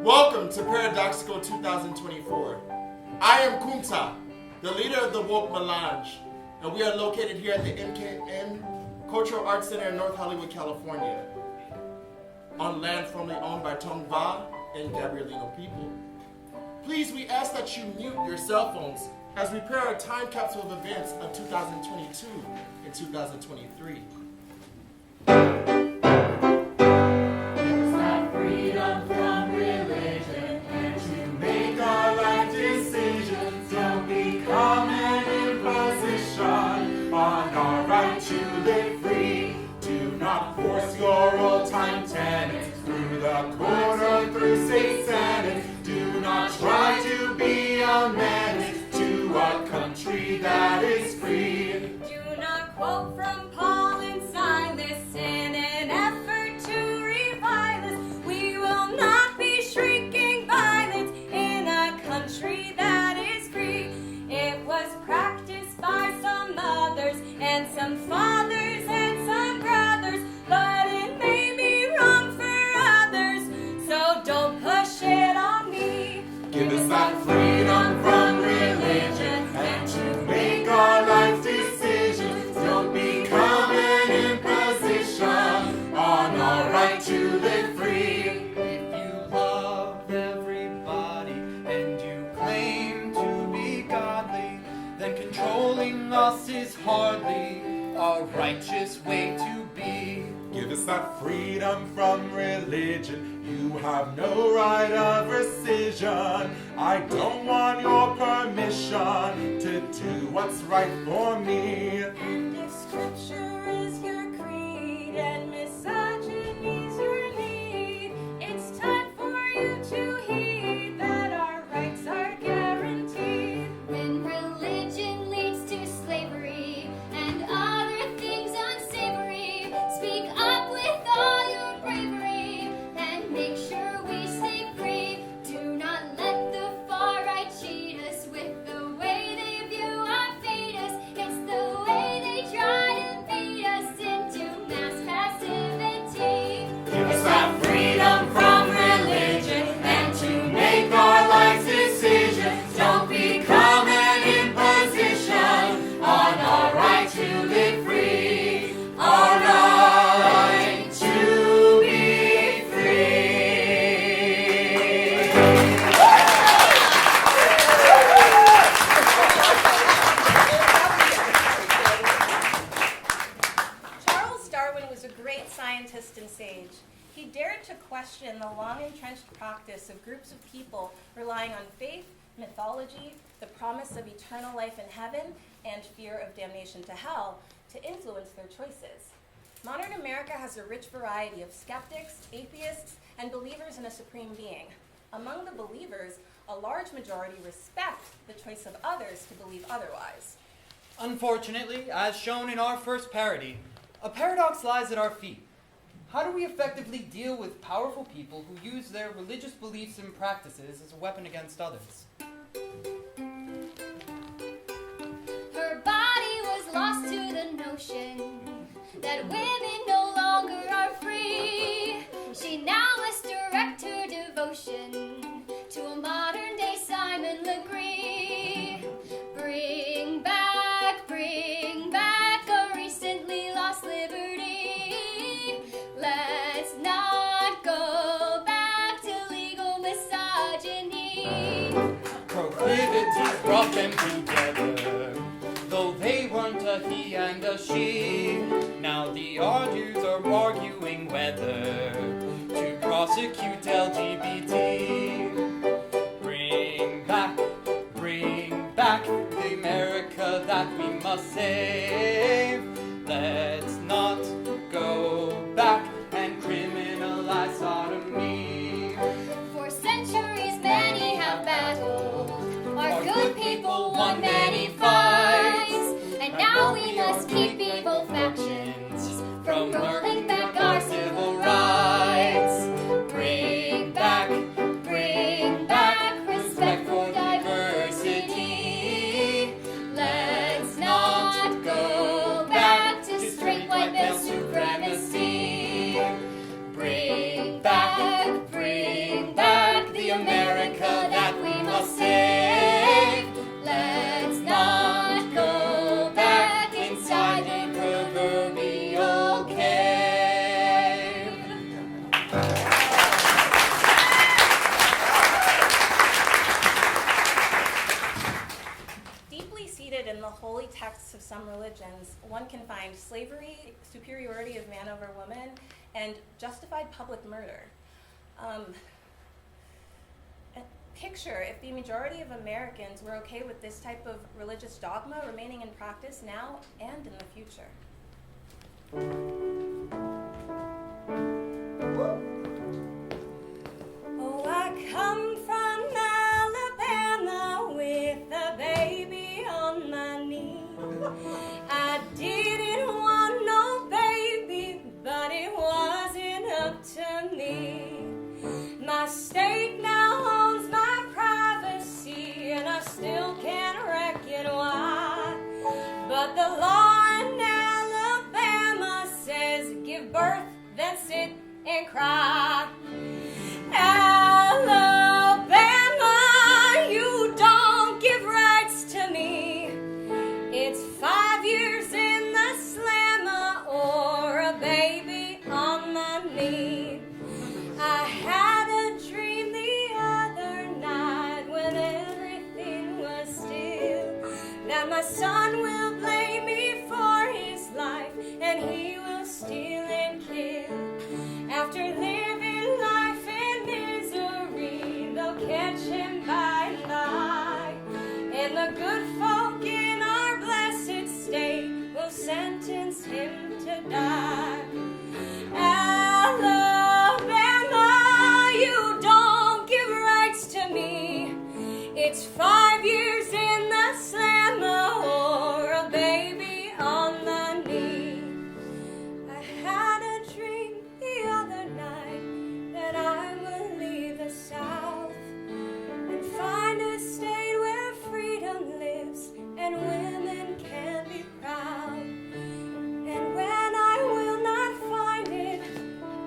Welcome to Parodoxical 2024. I am Kunta, the leader of the Woke Melange, and we are located here at the MKN Cultural Arts Center in North Hollywood, California, on land formerly owned by Tongva and Gabrielino people. Please, we ask that you mute your cell phones as we prepare a time capsule of events of 2022 and 2023. Your old-time tenants through the court or through state senate. Do not try to be a menace to a country that is free. Do not quote from Paul and Silas in an effort to revile us. We will not be shrieking violence in a country that is free. It was practiced by some mothers and some fathers and some brothers, but it may be wrong for others, so don't push it on me. Give us that freedom from religion and to make our life decisions. Don't become an imposition on our right to live free. If you love everybody and you claim to be godly, then controlling us is hardly a righteous way to be. Give us that freedom from religion. You have no right of rescission. I don't want your permission to do what's right for me. And if scripture is your creed and misogyny's your need, it's time for you to heed that our rights are guaranteed. When religion leads to slavery and other things unsavory, speak up with all your bravery and make sure we stay free. Do not let the far right cheat us with the way they view our fetus. It's the way they try to beat us into mass passivity. Give us that freedom from religion and to make our life's decisions. Don't become an imposition on our right to live free. Our right to be free. Charles Darwin was a great scientist and sage. He dared to question the long-entrenched practice of groups of people relying on faith, mythology, the promise of eternal life in heaven, and fear of damnation to hell to influence their choices. Modern America has a rich variety of skeptics, atheists, and believers in a supreme being. Among the believers, a large majority respect the choice of others to believe otherwise. Unfortunately, as shown in our first parody, a paradox lies at our feet. How do we effectively deal with powerful people who use their religious beliefs and practices as a weapon against others? Her body was lost to the notion that women no longer are free. She now must direct her devotion to a modern-day Simon Legree. Bring back a recently lost liberty. Let's not go back to legal misogyny. Proclivities brought them together, though they weren't a he and a she. Now the argues are arguing whether to prosecute LGBT. Bring back the America that we must save. Let's not go back and criminalize sodomy. For centuries many have battled, our good people won many fights, and now we must keep evil factions from rolling back our civil rights. Bring religions, one can find slavery, superiority of man over woman, and justified public murder. Picture if the majority of Americans were okay with this type of religious dogma remaining in practice now and in the future. Oh, I come from Alabama with a baby on my knee. I didn't want no baby, but it wasn't up to me. My state now owns my privacy, and I still can't reckon why. But the law in Alabama says give birth, then sit and cry. Alabama, you don't give rights to me. It's 5 years in the slammer or a baby on my knee. I had a dream the other night when everything was still, that my son will blame me for his life and he will steal and kill. After living life in misery, they'll catch him by and by, and the good folk in our blessed state will sentence him to die. Alabama, you don't give rights to me. It's 5 years in the slammer or a baby on the knee. I had a dream the other night that I will leave the South and find a state where freedom lives and women can be proud. And when I will not find it,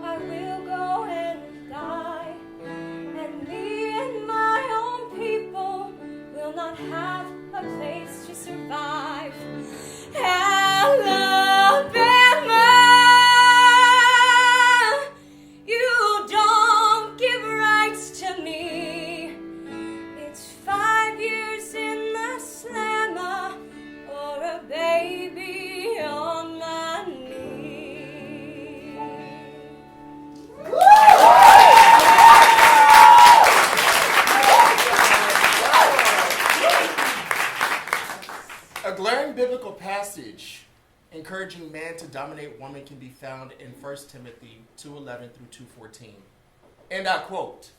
I will go and die. And me and my own people will not have a place to survive. Alabama, you don't give rights to me. It's 5 years in the slammer or a baby on my knee. A glaring biblical passage encouraging man to dominate woman can be found in 1 Timothy 2:11 through 2:14. And I quote,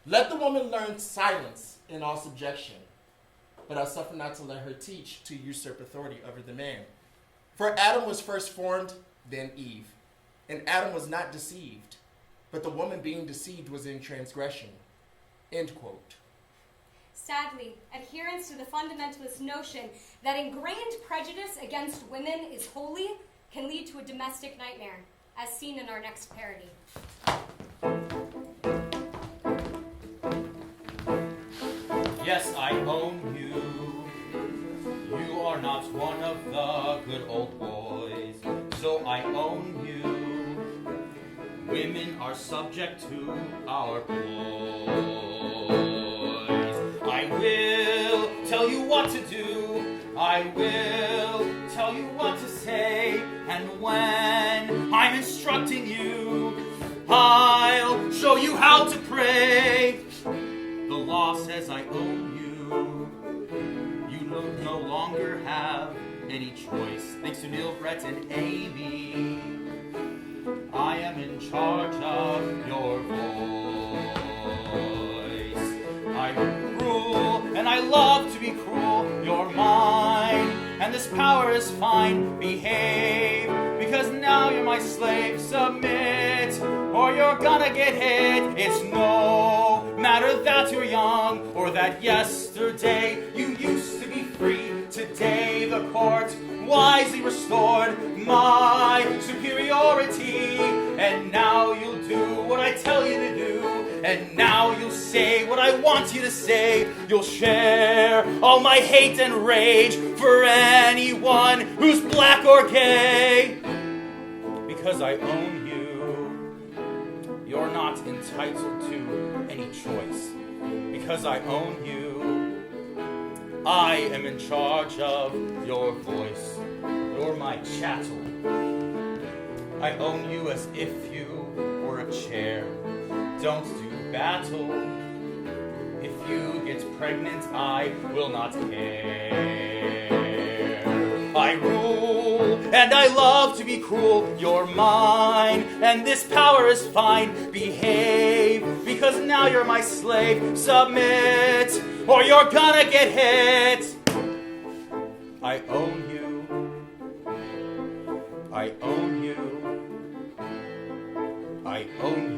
"Let the woman learn silence in all subjection, but I suffer not to let her teach to usurp authority over the man. For Adam was first formed, then Eve. And Adam was not deceived, but the woman being deceived was in transgression." End quote. Sadly, adherence to the fundamentalist notion that ingrained prejudice against women is holy can lead to a domestic nightmare, as seen in our next parody. Yes, I own you. You are not one of the good old boys, so I own you. Women are subject to our ploys. I will tell you what to do. I will tell you what to say. And when I'm instructing you, I'll show you how to pray. The law says I own you. You no longer have any choice. Thanks to Neil, Brett, and Amy, I am in charge of your voice. I rule, and I love to be cruel. You're mine, and this power is fine. Behave, because now you're my slave. Submit, or you're gonna get hit. It's no matter that you're young, or that yesterday you used to be free. Today the court wisely restored my superiority, and now you'll do what I tell you to do, and now you'll say what I want you to say. You'll share all my hate and rage for anyone who's black or gay. Because I own you, you're not entitled to any choice. Because I own you, I am in charge of your voice. You're my chattel. I own you as if you were a chair. Don't do battle. If you get pregnant, I will not care. I rule, and I love to be cruel. You're mine, and this power is fine. Behave, because now you're my slave. Submit, or you're gonna get hit. I own you. I own you. I own you.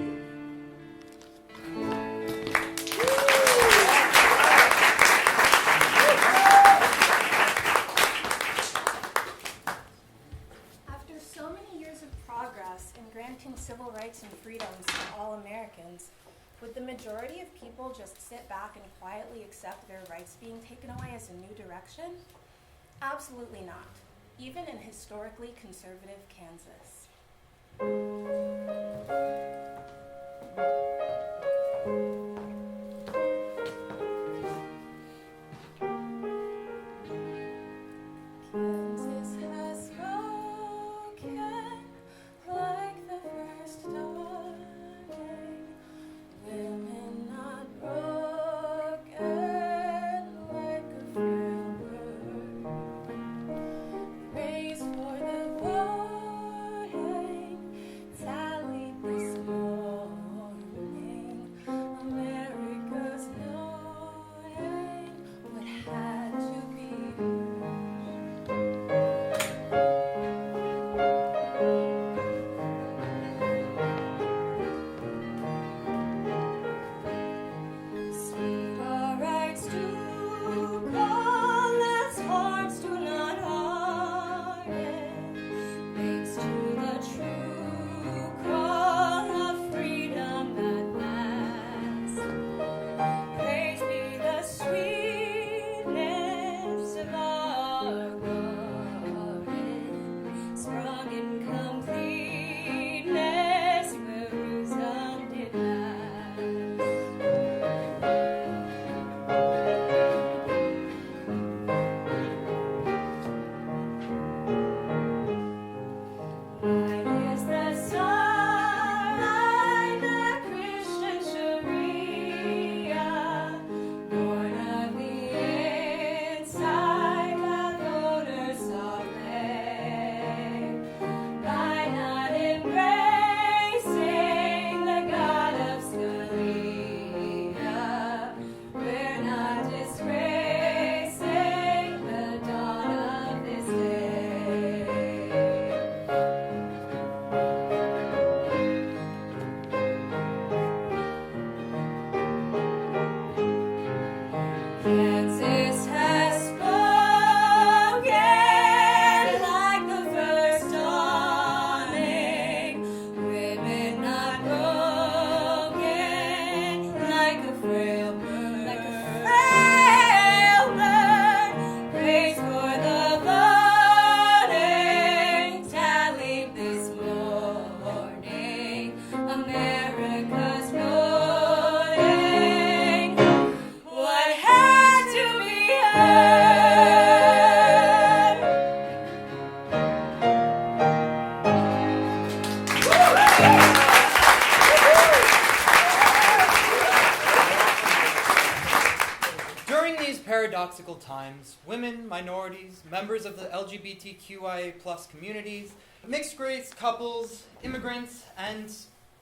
After so many years of progress in granting civil rights and freedoms to all Americans, would the majority of people just sit back and quietly accept their rights being taken away as a new direction? Absolutely not, even in historically conservative Kansas. Kansas has spoken like the first dawning, women not broken like a frail bird. Praise for the voting tallied this morning. America's noting what had to be. Speak our rights to call as hearts do not harden. Thanks to the true call of freedom at last. Praise be the sweetness of our garden, sprung in completeness where resounded last. Mine is the sunlight, the Christian Sharia, born of the inside, the voters of faith. By not embracing the God of Scalia, we're not disgracing the dawn of this day. Kansas has spoken like the first dawning, women not broken like a frail bird, Praise for the voting tallied this morning. America's noting what had to be heard. During these paradoxical times, women, minorities, members of the LGBTQIA+ communities, mixed-race couples, immigrants, and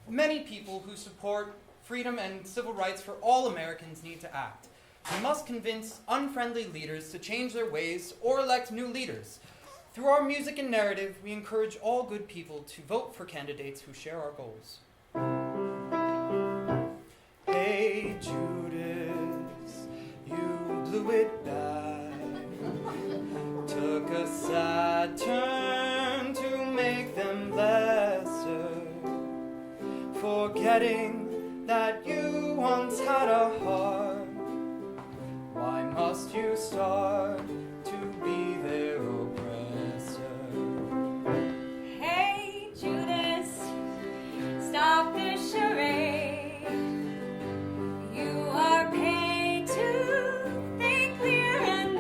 many people who support freedom and civil rights for all Americans need to act. We must convince unfriendly leaders to change their ways or elect new leaders. Through our music and narrative, we encourage all good people to vote for candidates who share our goals. Hey Judas, you blew it back. Took a sad turn to make them lesser, forgetting that you once had a heart. Why must you start to be their oppressor? Hey, Judas, stop this charade. You are paid to think clear and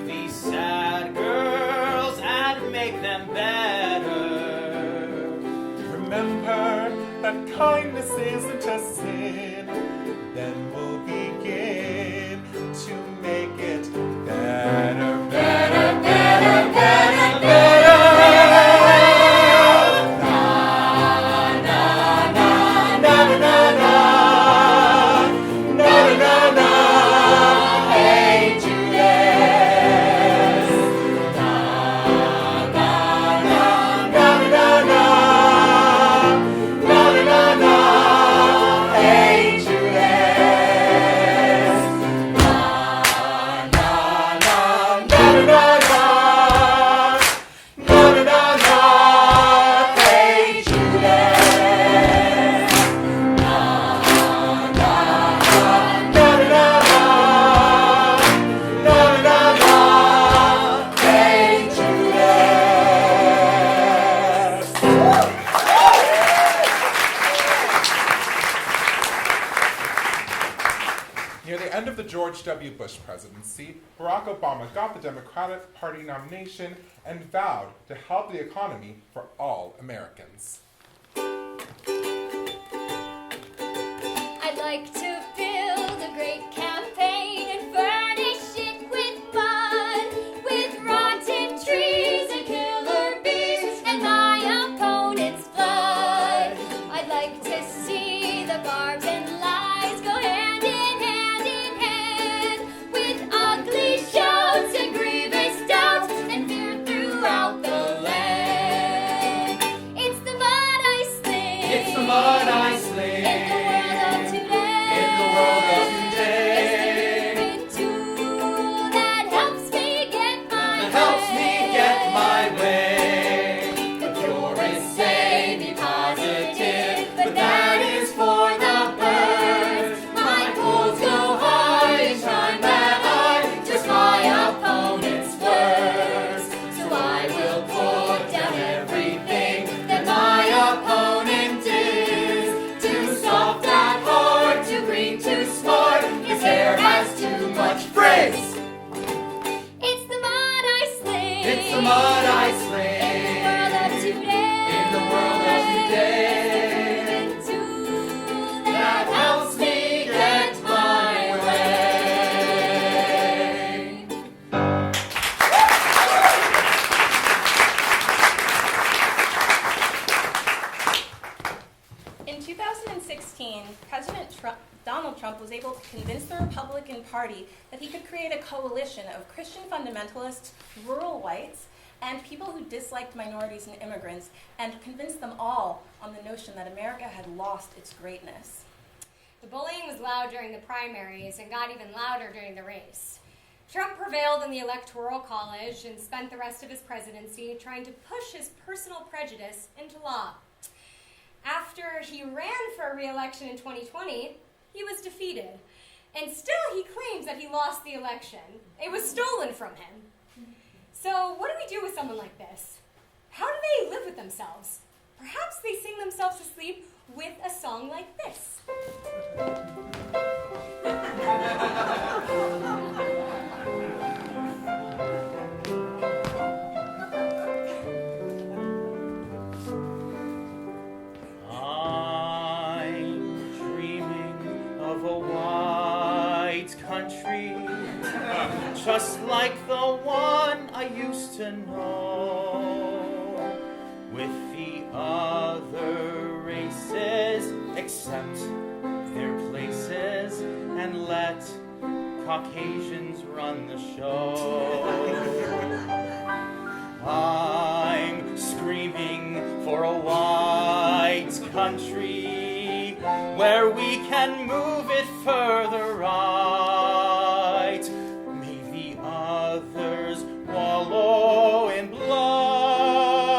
take these sad girls and make them better. Remember that kindness isn't a sin. Then we'll begin to make it better, better, better, better, better. Na na na na na na na na na na. Hey Judas. Na na na na na na. Na na na na, hey Judas. Na na na na na na. Na na na na, hey Judas. Na na na na na na. Na na na, hey Judas. Near the end of the George W. Bush presidency, Barack Obama got the Democratic Party nomination and vowed to help the economy for all Americans. I'd like to build a great campaign and furnish it with mud, with rotten trees and killer bees and my opponent's blood. I'd like to see the barbs and lies go hand in hand in hand, with ugly shouts and grievous doubts and fear throughout the land. It's the mud I sling. It's the mud I sling. In the world of today. In the world of today. It's a tool that helps me get my That helps me get my way. The cure is say be positive, but that is for the birds. my goals go high and shine that high, just my opponent's words. So I will put down everything that my opponent is. Too soft and hard, too green, too smart. His hair has too much frizz. It's the mud I sling. It's the mud I In sling. the world of today. In the world of today. A tool that helps me get my way. In 2016, Donald Trump was able to convince the Republican Party that he could create a coalition of Christian fundamentalists, rural whites, and people who disliked minorities and immigrants, and convince them all on the notion that America had lost its greatness. The bullying was loud during the primaries and got even louder during the race. Trump prevailed in the Electoral College and spent the rest of his presidency trying to push his personal prejudice into law. After he ran for re-election in 2020, he was defeated. And still he claims that he lost the election. It was stolen from him. So what do we do with someone like this? How do they live with themselves? Perhaps they sing themselves to sleep with a song like this. I'm dreaming of a white country, just like the one I used to know, with the other races accept their places and let Caucasians run the show. I'm screaming for a white country where we can move it further right. May the others wallow in blight,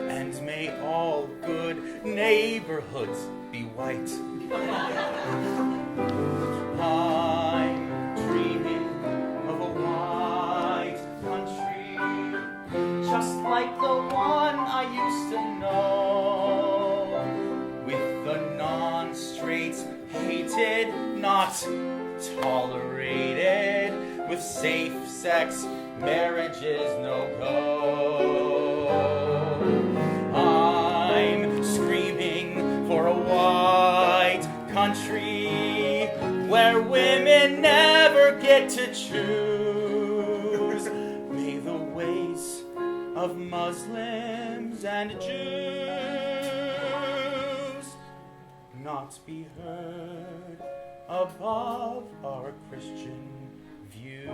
and may all good neighborhoods be white. I'm dreaming of a white country, just like the one I used to know, with the non-straights hated, not tolerated, with safe same-sex marriage is no-go. I'm screaming for a white country where women never get to choose. May the ways of Muslims and Jews not be heard above our Christian views.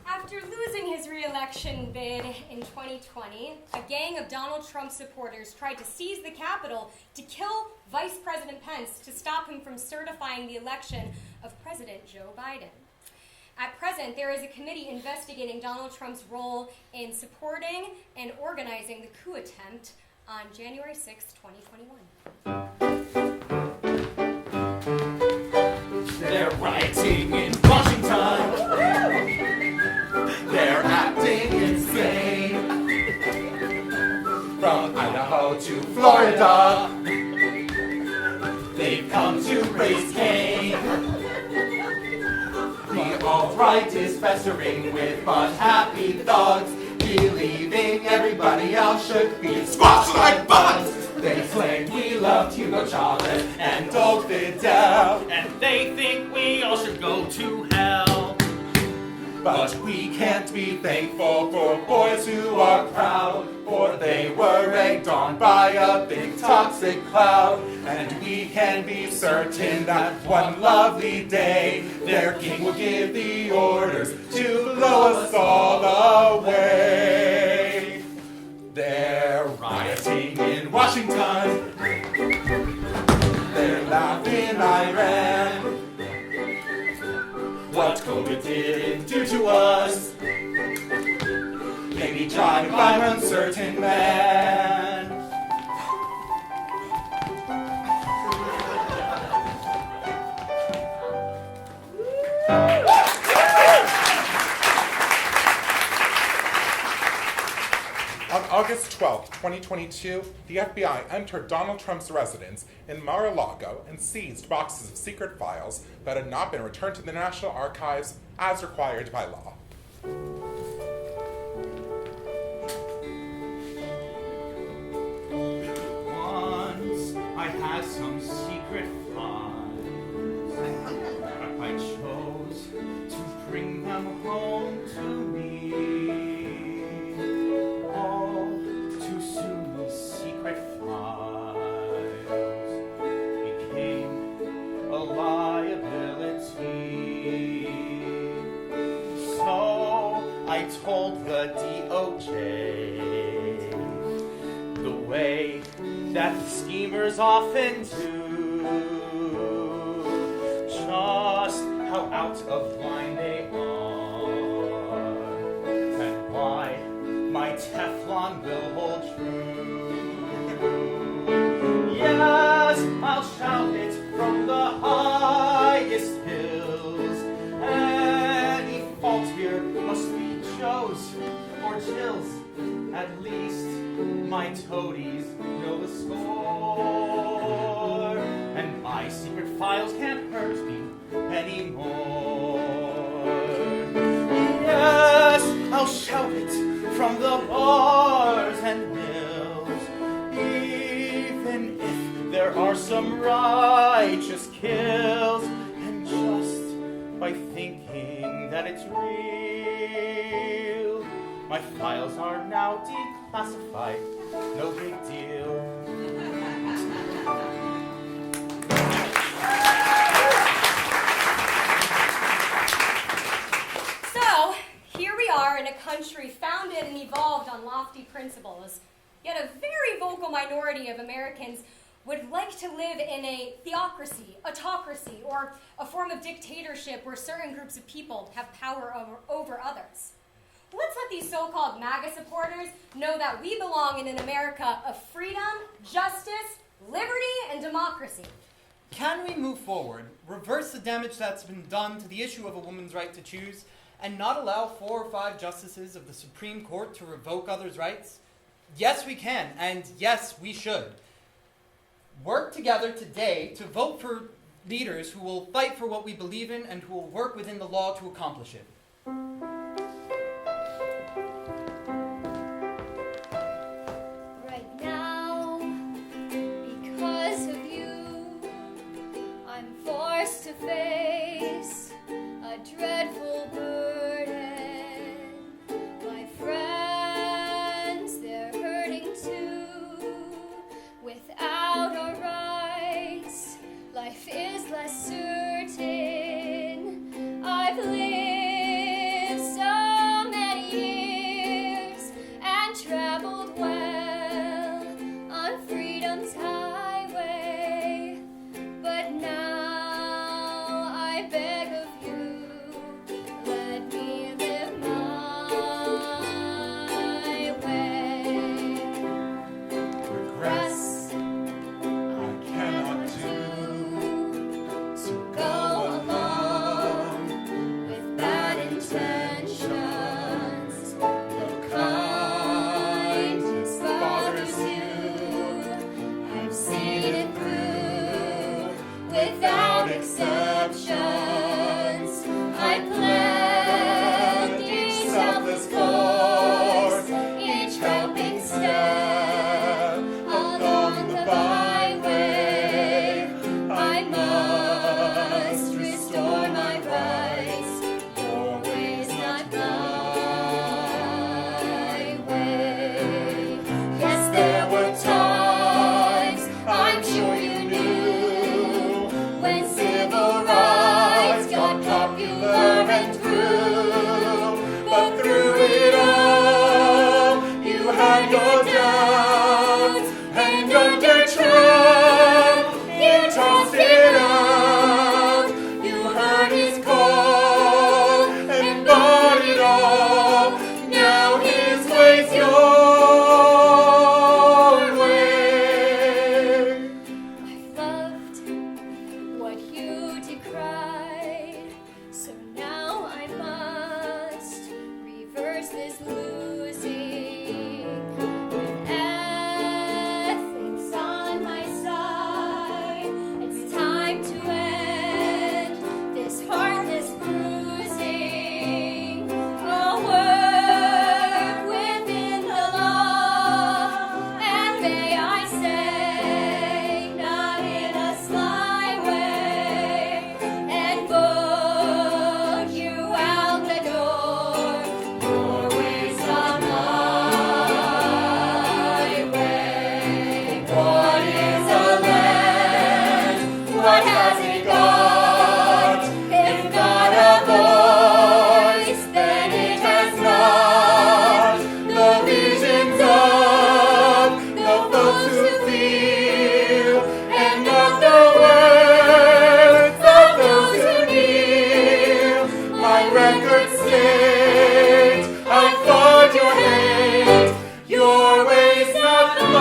After losing his re-election bid in 2020, a gang of Donald Trump supporters tried to seize the Capitol to kill Vice President Pence to stop him from certifying the election of President Joe Biden. At present, there is a committee investigating Donald Trump's role in supporting and organizing the coup attempt on January 6, 2021. They're rioting in Washington. They're acting insane. From Idaho to Florida, they've come to raise Cain. The alt-right is festering with unhappy thugs, believing everybody else should be squashed like bugs. They claim we loved Hugo Chavez and old Fidel, And they think we all should go to hell. but we can't be thankful for boys who are proud, for they were egged on by a big toxic cloud. And we can be certain that one lovely day their king will give the orders to blow us all away. They're rioting in Washington. They're laughing in Iran. What COVID didn't do to us, maybe drive by an uncertain man. On August 12, 2022, the FBI entered Donald Trump's residence in Mar-a-Lago and seized boxes of secret files that had not been returned to the National Archives as required by law. Once I had some secret files. I chose to bring them home to me. All too soon these secret files became a liability. So I told the DOJ the way that the schemers often do, just how out of line they are, and why my Teflon will hold true. Yes, I'll shout it from the highest hills. Any fault here must be Joe's or Jill's. At least my toadies know the score, and my secret files can't hurt me anymore. Yes, I'll shout it from the bars and mills, even if there are some righteous kills, and just by thinking that it's real, my files are now declassified. No big deal. So, here we are in a country founded and evolved on lofty principles, yet a very vocal minority of Americans would like to live in a theocracy, autocracy, or a form of dictatorship where certain groups of people have power over others. Let's let these so-called MAGA supporters know that we belong in an America of freedom, justice, liberty, and democracy. Can we move forward, reverse the damage that's been done to the issue of a woman's right to choose, and not allow 4 or 5 justices of the Supreme Court to revoke others' rights? Yes, we can, and yes, we should. Work together today to vote for leaders who will fight for what we believe in and who will work within the law to accomplish it. Right now, because of you, I'm forced to face a dreadful burden. My friends, they're hurting too. Without our rights, life is less certain. I've lived so many years and traveled well on freedom's highway, but now I beg of you, let me live my way. Regrets I cannot do to go along With bad intentions, the kindness bothers you. I've seen it through without exceptions. I planned each selfless course, each helping step along the byway. I must restore my rights. Your way's not my way. Yes, there were times, I'm sure you knew, when civil rights got popular and grew. But through it all, you had your doubts, and under Trump, you tossed it out. You heard his call and bought it all. Now his way's your way. I've loved what you decried, so now I must reverse this losing. With ethics on my side, it's time to end this heartless bruising. I'll work within the law, and may I say, not in a sly way, and vote you out the door. Your way's not my way. What is a land? What has it got? If not a voice, then it has not the visions of the folks who feel, and of the words of those who kneel. My record state, I fought your hate. Your way's not my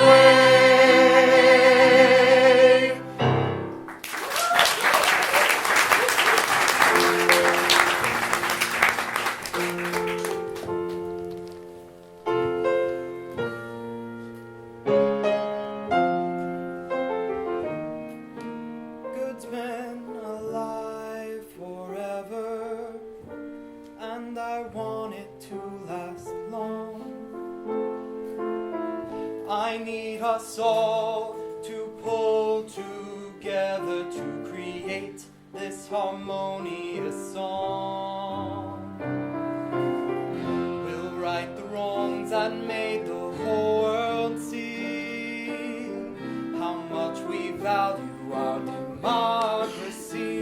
way. Good's been alive forever, and I want it to last long. I need us all to pull together to create this harmonious song. We'll right the wrongs that made the whole world see how much we value our democracy.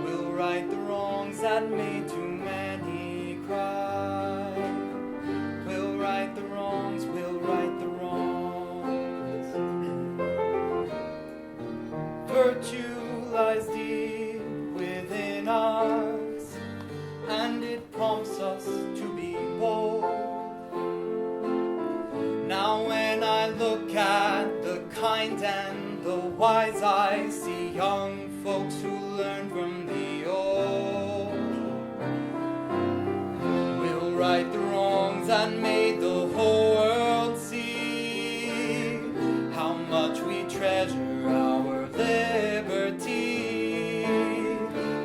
We'll right the wrongs that made too many cry. We'll right the wrongs, we'll right the wrongs. Virtue lies deep within us, and it prompts us to be bold. Now when I look at the kind and the wise, I see young folks who learn from the old. We'll and made the whole world see how much we treasure our liberty.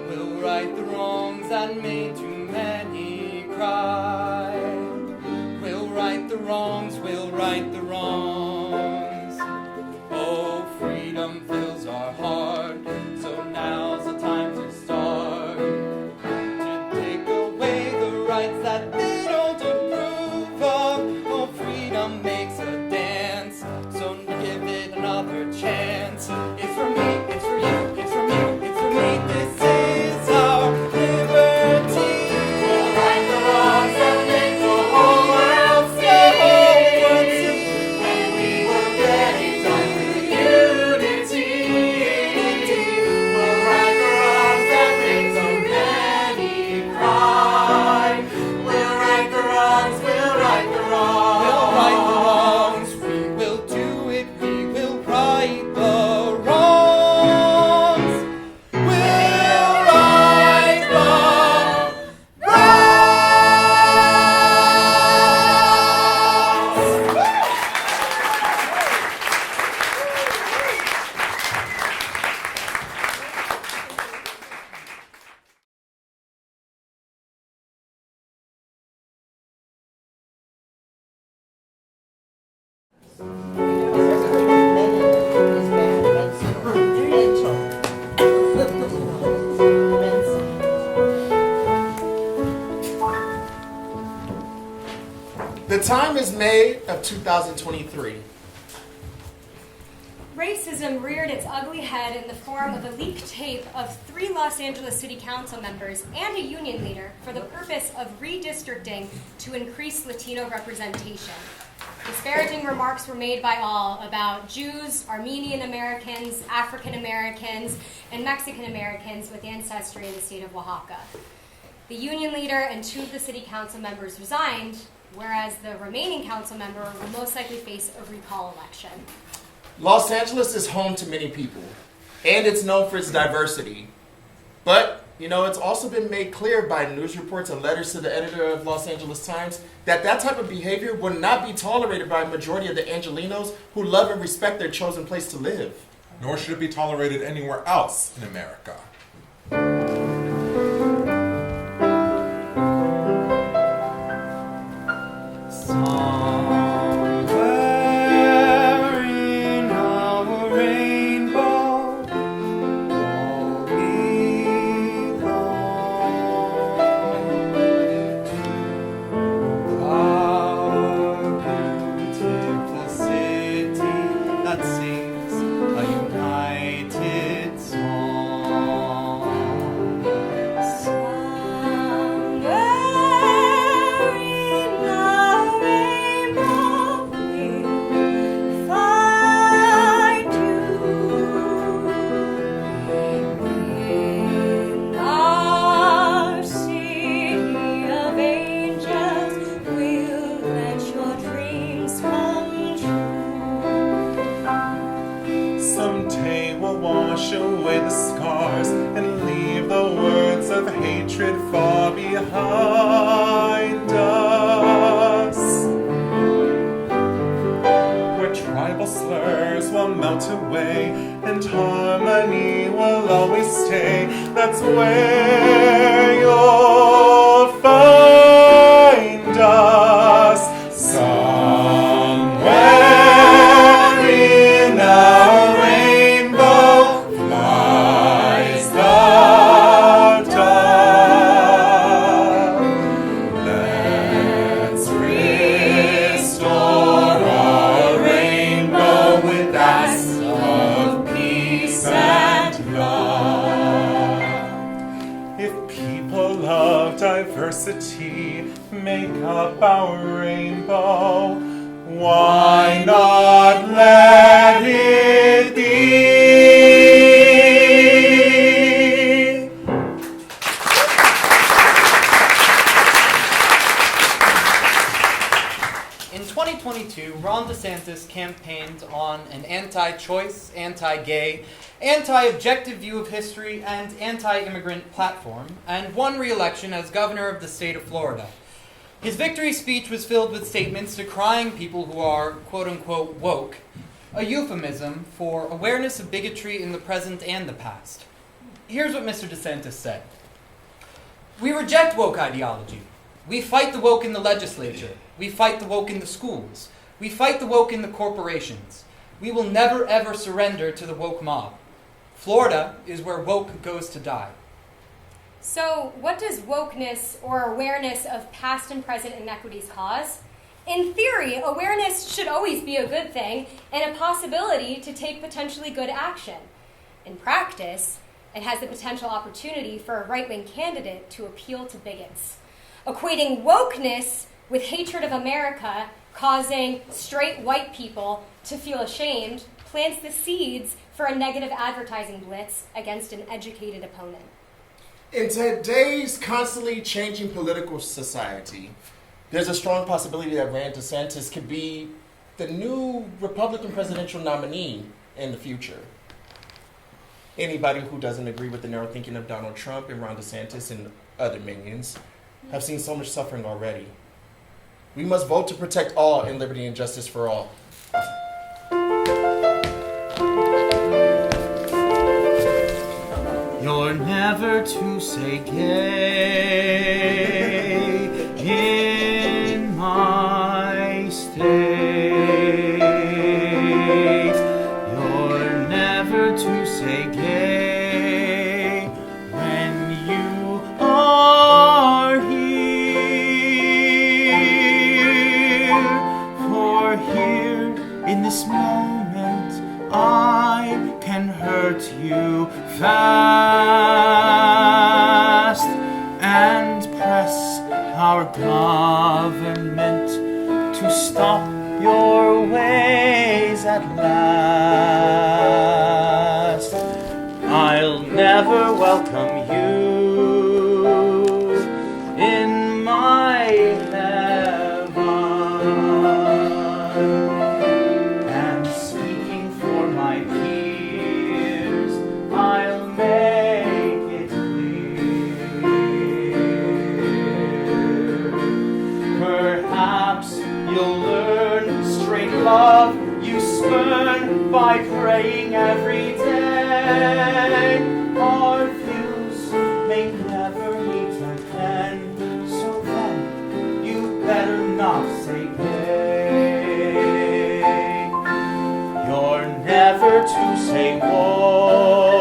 We'll right the wrongs that made too many cry. We'll right the wrongs, we'll right the wrongs. Oh, freedom fills our heart, so now's the time to start. To take away the rights that they don't approve of. Oh, freedom makes a dance, so give it another chance. It's for me, it's for you, it's for me, it's for me. This is our liberty. We'll right the wrongs that make the whole world see. And we will get it done through unity. We'll right the wrongs that make so many cry. We'll right the wrongs, we'll right the wrongs. We'll right the wrongs, we will do it, we will right the wrongs. We'll right the The time is May of 2023. Racism reared its ugly head in the form of a leaked tape of 3 Los Angeles City Council members and a union leader for the purpose of redistricting to increase Latino representation. Disparaging remarks were made by all about Jews, Armenian Americans, African Americans, and Mexican Americans with ancestry in the state of Oaxaca. The union leader and 2 of the city council members resigned, whereas the remaining council member will most likely face a recall election. Los Angeles is home to many people, and it's known for its diversity. But, it's also been made clear by news reports and letters to the editor of Los Angeles Times that type of behavior would not be tolerated by a majority of the Angelinos who love and respect their chosen place to live. Nor should it be tolerated anywhere else in America. Somewhere in our rainbow, all belong to our beautiful city that sings a united song. Somewhere in our rainbow we'll find you. In our city of angels, we'll let your dreams come true. Someday we'll wash away the scars and leave the words of hatred far behind us. Where tribal slurs will melt away and harmony will always stay. That's where you'll find us. Somewhere in our rainbow flies the dove. Let's restore our rainbow with acts of peace and love. If people love diversity, make up our rainbow, why not let it be? In 2022, Ron DeSantis campaigned on an anti-choice, anti-gay, anti-objective view of history, and anti-immigrant platform, and won re-election as governor of the state of Florida. His victory speech was filled with statements decrying people who are, quote-unquote, woke, a euphemism for awareness of bigotry in the present and the past. Here's what Mr. DeSantis said. We reject woke ideology. We fight the woke in the legislature. We fight the woke in the schools. We fight the woke in the corporations. We will never, ever surrender to the woke mob. Florida is where woke goes to die. So, what does wokeness or awareness of past and present inequities cause? In theory, awareness should always be a good thing and a possibility to take potentially good action. In practice, it has the potential opportunity for a right-wing candidate to appeal to bigots. Equating wokeness with hatred of America, causing straight white people to feel ashamed, plants the seeds for a negative advertising blitz against an educated opponent. In today's constantly changing political society, there's a strong possibility that Ron DeSantis could be the new Republican presidential nominee in the future. Anybody who doesn't agree with the narrow thinking of Donald Trump and Ron DeSantis and other minions have seen so much suffering already. We must vote to protect all and liberty and justice for all. You're never to say gay in my state. You're never to say gay when you are here. For here in this moment I can hurt you fast and press our government to stop your ways at last. I'll never welcome you in my heaven. And speaking for my peers, I'll make it clear. Perhaps you'll learn straight love you spurn by praying every day. Our views may never meet again, so then you better not say gay. You're never to say woke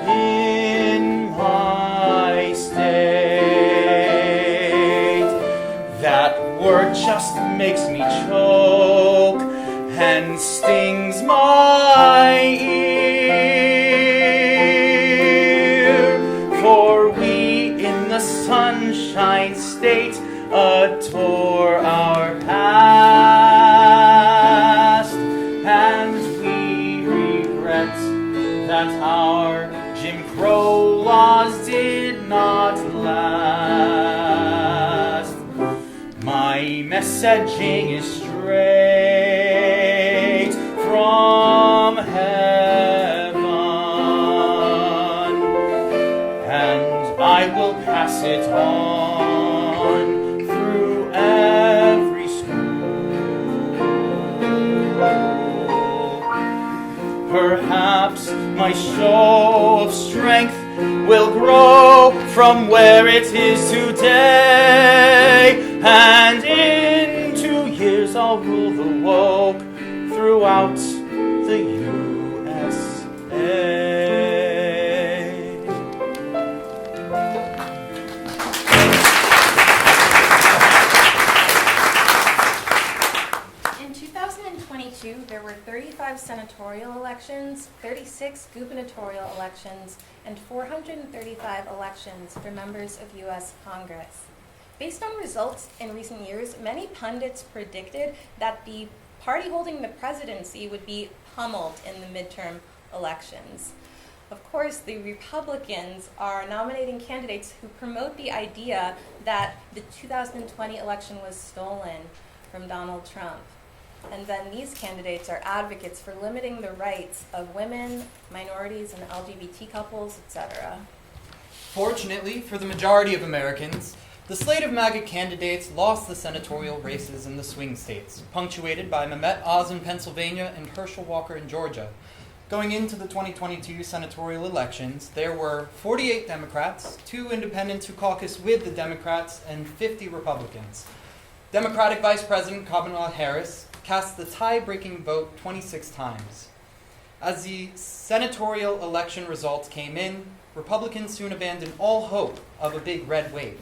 in my state. That word just makes me choke and stings my ear. For we in the Sunshine State adore our past, and we regret that our Jim Crow laws did not last. My messaging is straight from heaven, and I will pass it on through every school. Perhaps my show of strength will grow from where it is today, and in 2 years I'll rule the woke throughout the USA. In 2022, there were 35 senatorial elections, 36 gubernatorial elections, and 435 elections for members of U.S. Congress. Based on results in recent years, many pundits predicted that the party holding the presidency would be pummeled in the midterm elections. Of course, the Republicans are nominating candidates who promote the idea that the 2020 election was stolen from Donald Trump. And then these candidates are advocates for limiting the rights of women, minorities, and LGBT couples, etc. Fortunately for the majority of Americans, The slate of MAGA candidates lost the senatorial races in the swing states, punctuated by Mehmet Oz in Pennsylvania and Herschel Walker in Georgia. Going into the 2022 senatorial elections, there were 48 Democrats, 2 independents who caucused with the Democrats, and 50 Republicans. Democratic Vice President Kamala Harris cast the tie-breaking vote 26 times. As the senatorial election results came in, Republicans soon abandoned all hope of a big red wave.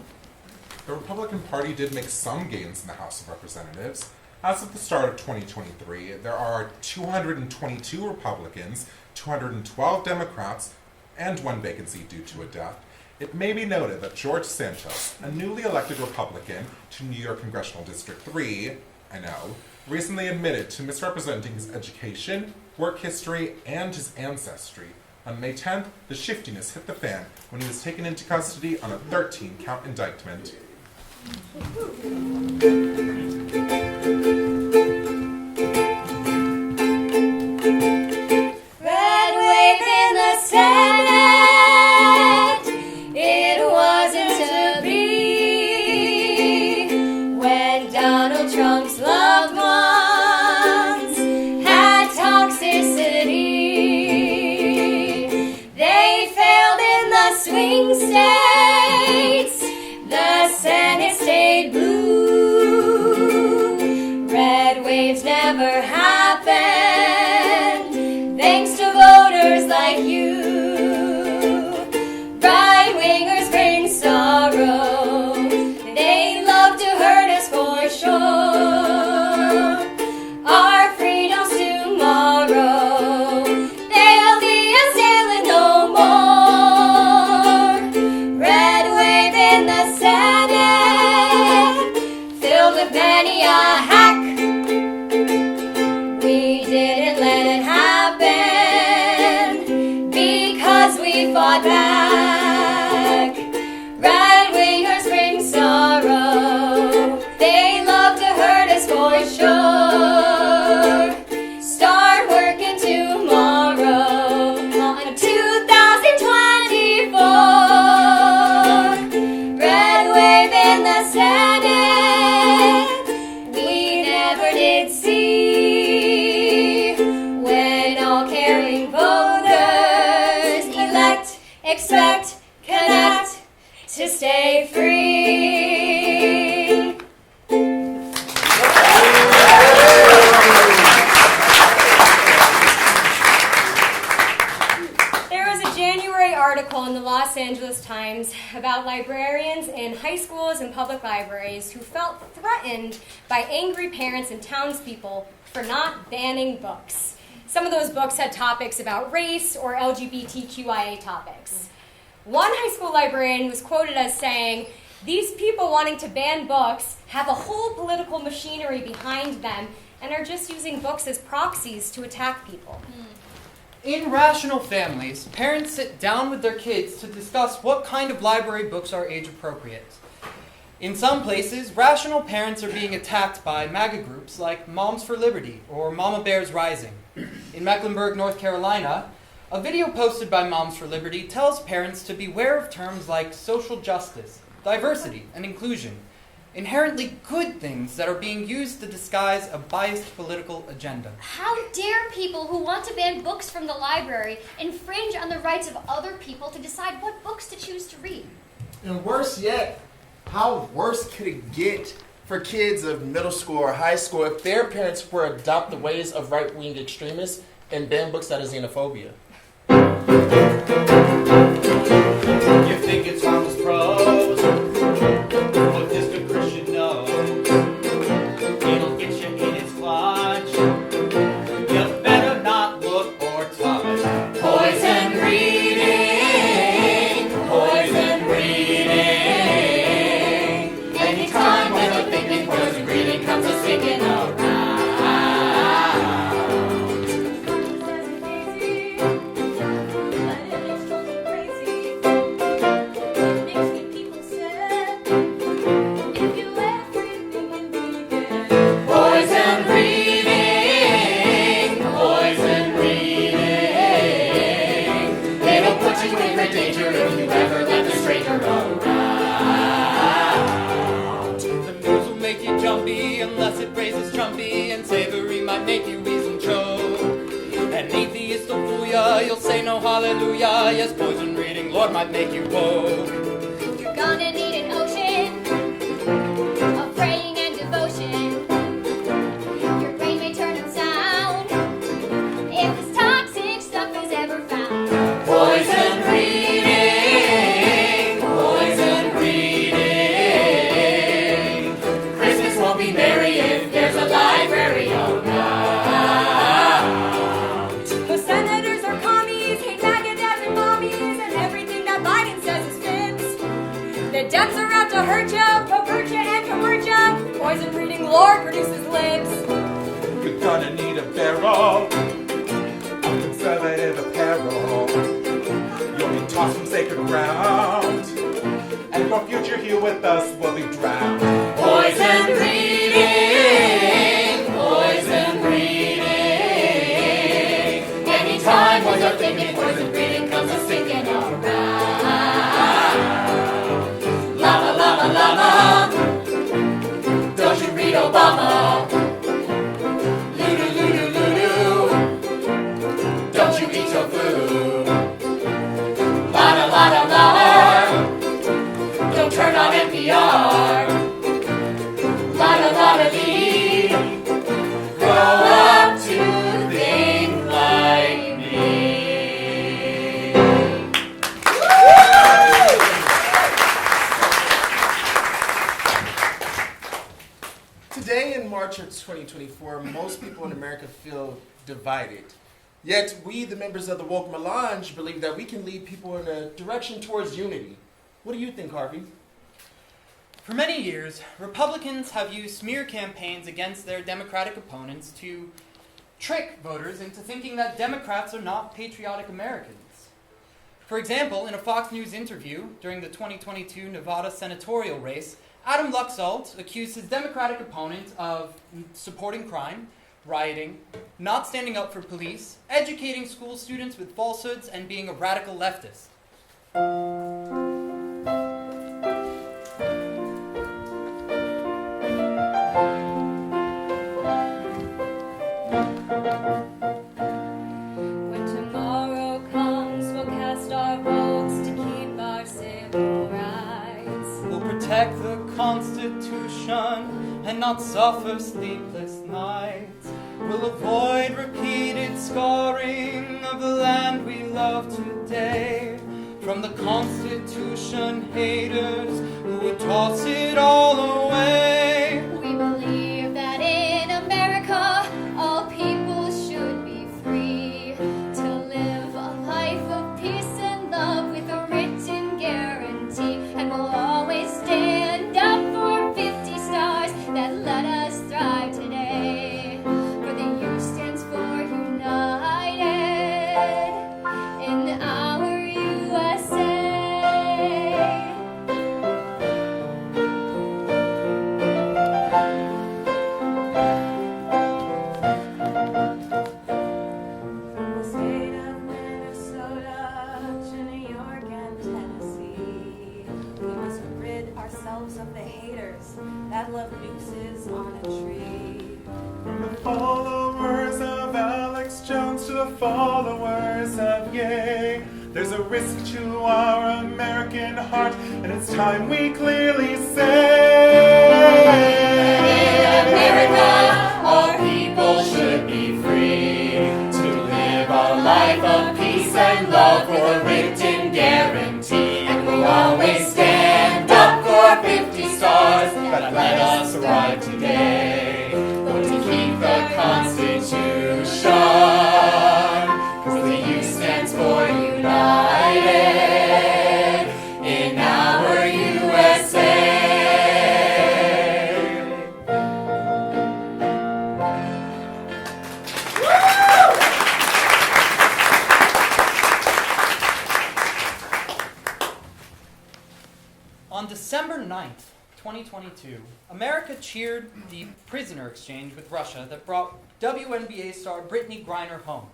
The Republican Party did make some gains in the House of Representatives. As of the start of 2023, there are 222 Republicans, 212 Democrats, and 1 vacancy due to a death. It may be noted that George Santos, a newly elected Republican to New York Congressional District 3, I know, recently admitted to misrepresenting his education, work history, and his ancestry. On May 10th, the shiftiness hit the fan when he was taken into custody on a 13-count indictment. Red wave in the Senate, it wasn't to be. When Donald Trump's loved ones had toxicity, they failed in the swing states. The Senate stayed blue. Red waves never happened, thanks to voters like you. Right-wingers bring sorrow, they love to hurt us for sure. Our freedom's tomorrow, they'll be assailing no more. Red wave in the Senate, filled with many a hack. We didn't let it happen because we fought back. Right-wingers bring sorrow, they love to hurt us for sure. Start working tomorrow on 2024. Red wave in the Senate, we never did see. When all caring voters elect, expect, connect to stay free. There was a January article in the Los Angeles Times about librarians in high schools and public libraries who felt threatened by angry parents and townspeople for not banning books. Some of those books had topics about race or LGBTQIA topics. One high school librarian was quoted as saying, "These people wanting to ban books have a whole political machinery behind them and are just using books as proxies to attack people." In rational families, parents sit down with their kids to discuss what kind of library books are age appropriate. In some places, rational parents are being attacked by MAGA groups like Moms for Liberty or Mama Bears Rising. In Mecklenburg, North Carolina, a video posted by Moms for Liberty tells parents to beware of terms like social justice, diversity, and inclusion, inherently good things that are being used to disguise a biased political agenda. How dare people who want to ban books from the library infringe on the rights of other people to decide what books to choose to read? And worse yet, how worse could it get for kids of middle school or high school if their parents were to adopt the ways of right-wing extremists and ban books out of xenophobia? You think it's harmless prose? What this good Christian knows? It'll get you in its clutch. You better not look or touch. Poison reading, poison reading. Anytime when you're thinking poison reading comes a singing around. Makes me people is Trumpy and savory might make you wheeze and choke. An atheist will fool ya, you'll say no hallelujah. Yes, poison reading, Lord, might make you woke. You're gonna need an ocean of praying and devotion. Your brain may turn and sound if this toxic stuff is ever found. Poison reading, poison reading. Christmas won't be merry if there's a library around. The senators are commies, hate maggot dads and mommies, and everything that Biden says is fibs. The Dems are out to hurt ya, pervert ya, and convert ya. Poison reading Lord produces libs. You're gonna need a barrel of conservative apparel. You'll be tossed from sacred ground, and your future here with us will be drowned. Poison reading, poison reading. Anytime when you're thinking poison reading comes a singing around. Llama, llama, llama. Don't you read Obama? Ludu, ludu, ludu. Don't you eat your food? Lada, lada, lada. Don't turn on NPR. Lada, lada, dee. Grow up to think like me. Today in March of 2024, most people in America feel divided. Yet we, the members of the woke melange, believe that we can lead people in a direction towards unity. What do you think, Harvey? For many years, Republicans have used smear campaigns against their Democratic opponents to trick voters into thinking that Democrats are not patriotic Americans. For example, in a Fox News interview during the 2022 Nevada senatorial race, Adam Luxalt accused his Democratic opponent of supporting crime, rioting, not standing up for police, educating school students with falsehoods, and being a radical leftist. When tomorrow comes, we'll cast our votes to keep our civil rights. We'll protect the Constitution and not suffer sleepless nights. We'll avoid repeated scarring of the land we love today from the Constitution haters who would toss it all away. We believe that in America, all people should be free to live a life of peace and love with a written guarantee. And we'll always stand up for 50 stars that let us thrive today. For the U stands for United in our USA. From the state of Minnesota to New York and Tennessee, we must rid ourselves of the haters that love nooses on a tree. From the followers of Alex Jones to the followers of Ye, there's a risk to our American heart, and it's time we clearly say, In America, all people should be free to live a life of peace and love for a written guarantee. And we'll always stand up for 50 stars that let us thrive today. Vote to keep the Constitution, 'cause the U stands for United in our USA. On December 9th, 2022, America cheered the prisoner exchange with Russia that brought WNBA star Brittany Griner home.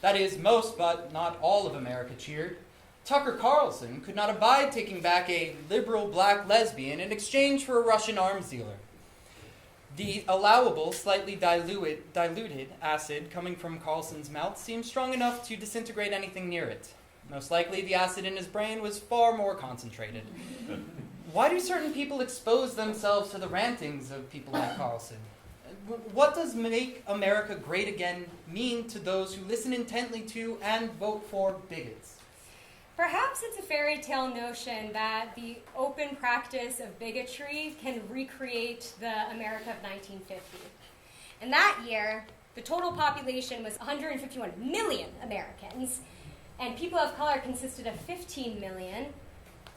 That is, most but not all of America cheered. Tucker Carlson could not abide taking back a liberal black lesbian in exchange for a Russian arms dealer. The allowable, slightly diluted acid coming from Carlson's mouth seemed strong enough to disintegrate anything near it. Most likely, the acid in his brain was far more concentrated. Why do certain people expose themselves to the rantings of people like Carlson? What does make America great again mean to those who listen intently to and vote for bigots? Perhaps it's a fairy tale notion that the open practice of bigotry can recreate the America of 1950. In that year, the total population was 151 million Americans, and people of color consisted of 15 million,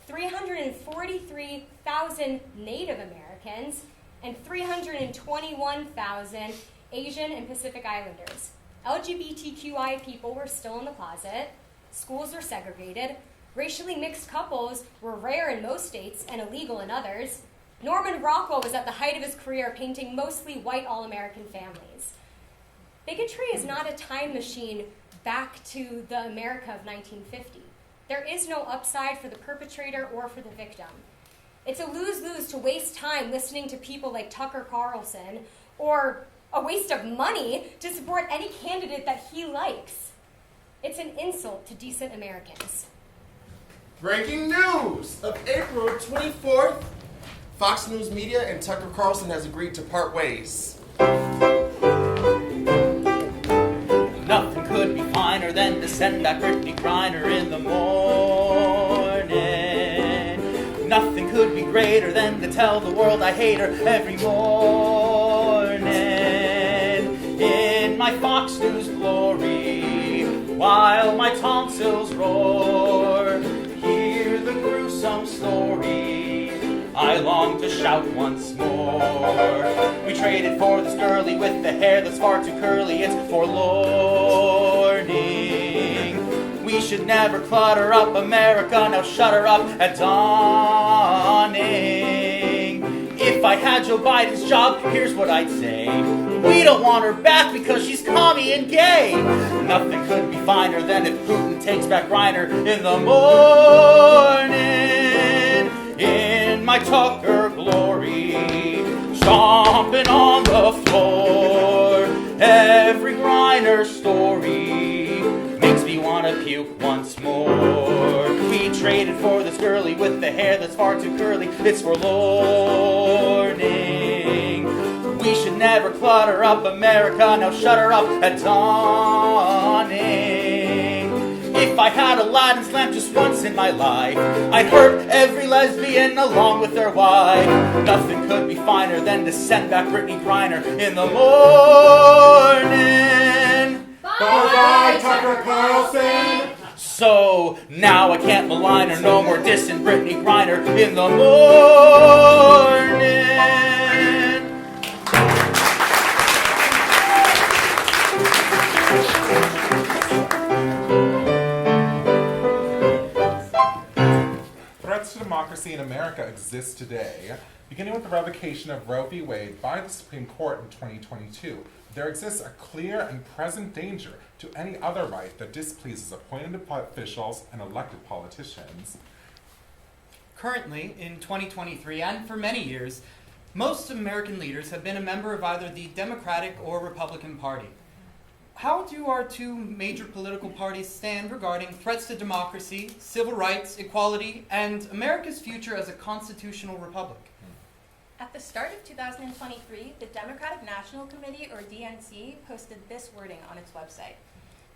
343,000 Native Americans, and 321,000 Asian and Pacific Islanders. LGBTQI people were still in the closet. Schools were segregated. Racially mixed couples were rare in most states and illegal in others. Norman Rockwell was at the height of his career painting mostly white all-American families. Bigotry is not a time machine back to the America of 1950. There is no upside for the perpetrator or for the victim. It's a lose-lose to waste time listening to people like Tucker Carlson, or a waste of money to support any candidate that he likes. It's an insult to decent Americans. Breaking news of April 24th. Fox News Media and Tucker Carlson has agreed to part ways. Nothing could be finer than to send that Brittany Griner in the morning. Nothing could be greater than to tell the world I hate her every morning. In my Fox News glory, while my tonsils roar, hear the gruesome story, I long to shout once more. We traded for this girlie with the hair that's far too curly, it's forlorning. We should never clutter up America, now shut her up at dawning. If I had Joe Biden's job, here's what I'd say. We don't want her back because she's commie and gay. Nothing could be finer than if Putin takes back Reiner in the morning. In my Tucker glory, stomping on the floor. Every Griner story makes me want to puke once more. We traded for this girlie with the hair that's far too curly, it's forlorning. We should never clutter up America, now shut her up at dawning. If I had Aladdin's lamp just once in my life, I'd hurt every lesbian along with their wife. Nothing could be finer than to send back Brittany Griner in the morning. Bye-bye, Tucker Carlson. So now I can't malign her no more, dissing Brittany Griner in the morning. Threats to democracy in America exist today. Beginning with the revocation of Roe v. Wade by the Supreme Court in 2022, there exists a clear and present danger to any other right that displeases appointed officials and elected politicians. Currently, in 2023, and for many years, most American leaders have been a member of either the Democratic or Republican Party. How do our two major political parties stand regarding threats to democracy, civil rights, equality, and America's future as a constitutional republic? At the start of 2023, the Democratic National Committee, or DNC, posted this wording on its website.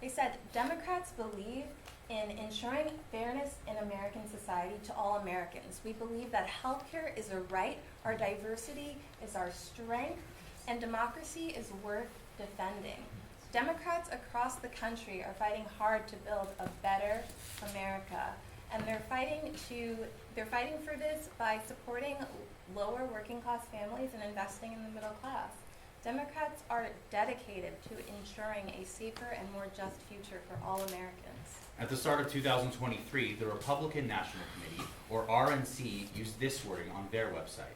They said, Democrats believe in ensuring fairness in American society to all Americans. We believe that healthcare is a right, our diversity is our strength, and democracy is worth defending. Democrats across the country are fighting hard to build a better America, and they're fighting for this by supporting lower working class families and investing in the middle class. Democrats are dedicated to ensuring a safer and more just future for all Americans. At the start of 2023, the Republican National Committee, or RNC, used this wording on their website.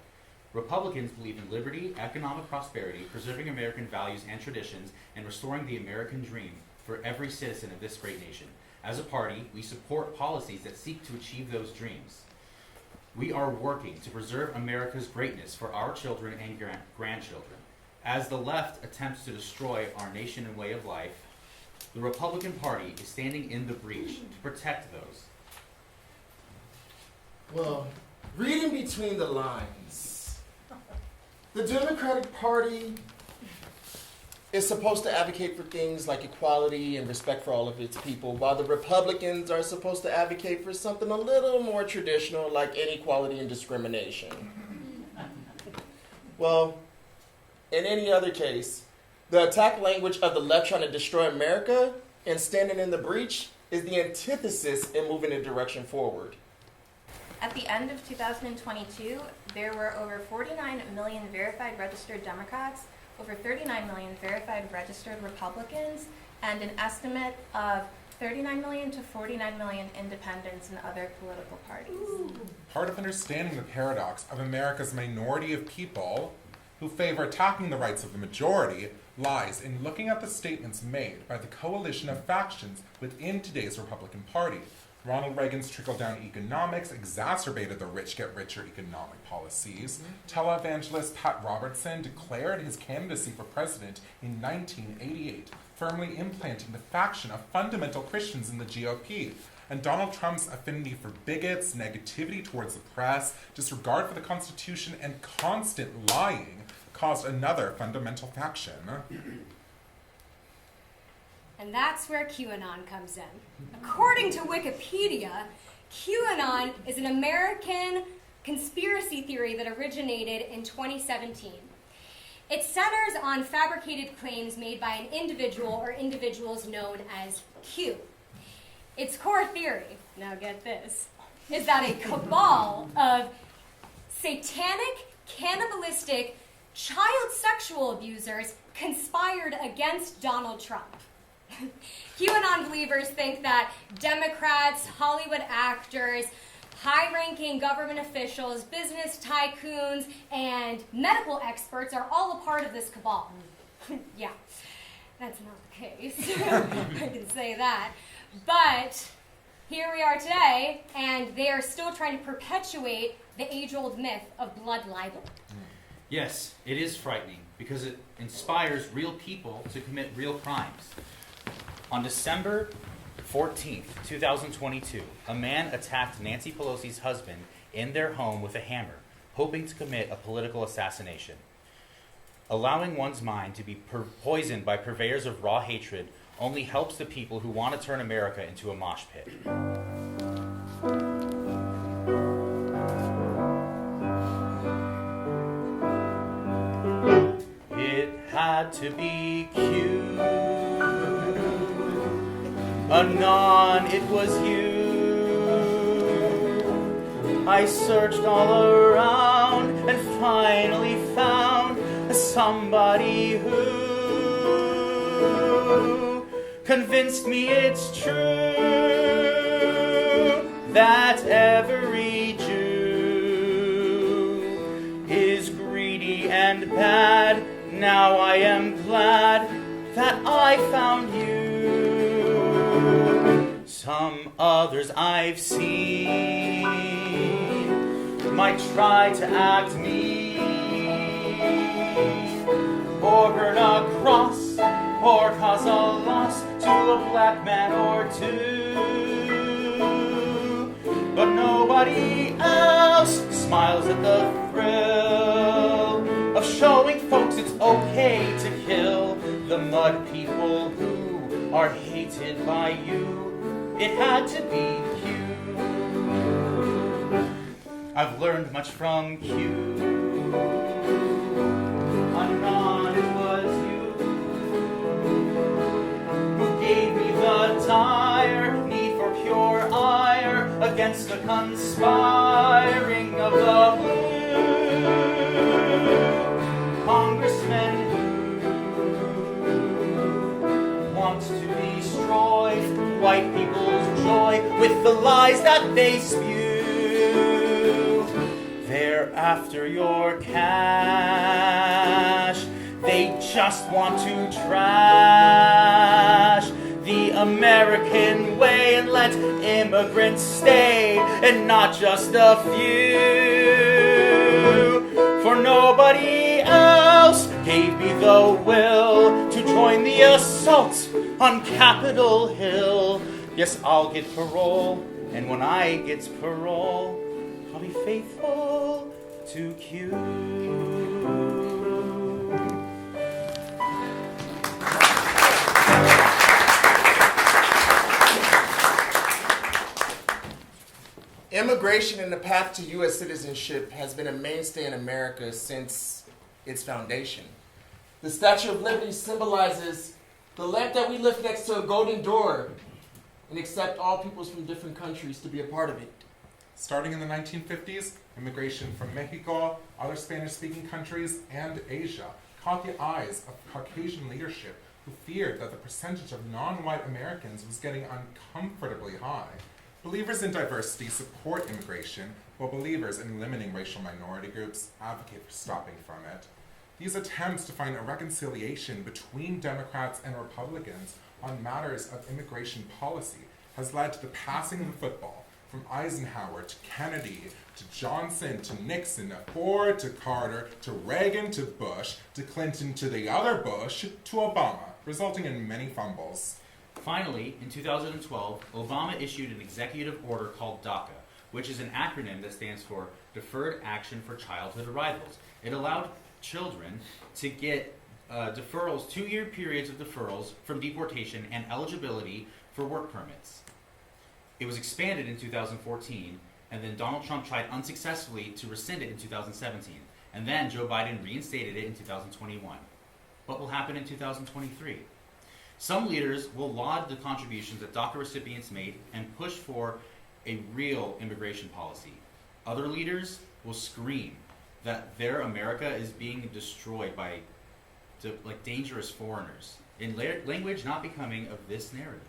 Republicans believe in liberty, economic prosperity, preserving American values and traditions, and restoring the American dream for every citizen of this great nation. As a party, we support policies that seek to achieve those dreams. We are working to preserve America's greatness for our children and grandchildren. As the left attempts to destroy our nation and way of life, the Republican Party is standing in the breach to protect those. Well, reading between the lines, the Democratic Party is supposed to advocate for things like equality and respect for all of its people, while the Republicans are supposed to advocate for something a little more traditional like inequality and discrimination. Well, in any other case, the attack language of the left trying to destroy America and standing in the breach is the antithesis in moving a direction forward. At the end of 2022, there were over 49 million verified registered Democrats, over 39 million verified registered Republicans, and an estimate of 39 million to 49 million independents and other political parties. Part of understanding the paradox of America's minority of people who favor attacking the rights of the majority lies in looking at the statements made by the coalition of factions within today's Republican Party. Ronald Reagan's trickle-down economics exacerbated the rich-get-richer economic policies. Televangelist Pat Robertson declared his candidacy for president in 1988, firmly implanting the faction of fundamental Christians in the GOP. And Donald Trump's affinity for bigots, negativity towards the press, disregard for the Constitution, and constant lying caused another fundamental faction. And that's where QAnon comes in. According to Wikipedia, QAnon is an American conspiracy theory that originated in 2017. It centers on fabricated claims made by an individual or individuals known as Q. Its core theory, now get this, is that a cabal of satanic, cannibalistic, child sexual abusers conspired against Donald Trump. QAnon believers think that Democrats, Hollywood actors, high-ranking government officials, business tycoons, and medical experts are all a part of this cabal. Yeah, that's not the case. I can say that. But here we are today, and they are still trying to perpetuate the age-old myth of blood libel. Yes, it is frightening because it inspires real people to commit real crimes. On December 14th, 2022, a man attacked Nancy Pelosi's husband in their home with a hammer, hoping to commit a political assassination. Allowing one's mind to be poisoned by purveyors of raw hatred only helps the people who want to turn America into a mosh pit. It had to be cute. Anon, it was you. I searched all around and finally found somebody who convinced me it's true that every Jew is greedy and bad. Now I am glad that I found you. Some others I've seen might try to act mean, or burn a cross, or cause a loss to a black man or two. But nobody else smiles at the thrill of showing folks it's okay to kill the mud people who are hated by you. It had to be Q. I've learned much from Q. Anon, it was you who gave me the dire need for pure ire against the conspiring of the blue congressmen who want to destroy white people's joy with the lies that they spew. They're after your cash. They just want to trash the American way and let immigrants stay, and not just a few. For nobody else gave me the will to join the assault on Capitol Hill. Yes, I'll get parole, and when I get parole, I'll be faithful to Q. Immigration and the path to U.S. citizenship has been a mainstay in America since its foundation. The Statue of Liberty symbolizes the fact that we live next to a golden door and accept all peoples from different countries to be a part of it. Starting in the 1950s, immigration from Mexico, other Spanish-speaking countries, and Asia caught the eyes of Caucasian leadership who feared that the percentage of non-white Americans was getting uncomfortably high. Believers in diversity support immigration, while believers in limiting racial minority groups advocate for stopping from it. These attempts to find a reconciliation between Democrats and Republicans on matters of immigration policy has led to the passing of the football from Eisenhower to Kennedy to Johnson to Nixon to Ford to Carter to Reagan to Bush to Clinton to the other Bush to Obama, resulting in many fumbles. Finally, in 2012, Obama issued an executive order called DACA, which is an acronym that stands for Deferred Action for Childhood Arrivals. It allowed children to get deferrals, 2-year periods of deferrals from deportation and eligibility for work permits. It was expanded in 2014, and then Donald Trump tried unsuccessfully to rescind it in 2017, and then Joe Biden reinstated it in 2021. What will happen in 2023? Some leaders will laud the contributions that DACA recipients made and push for a real immigration policy. Other leaders will scream that their America is being destroyed by dangerous foreigners, in language not becoming of this narrative.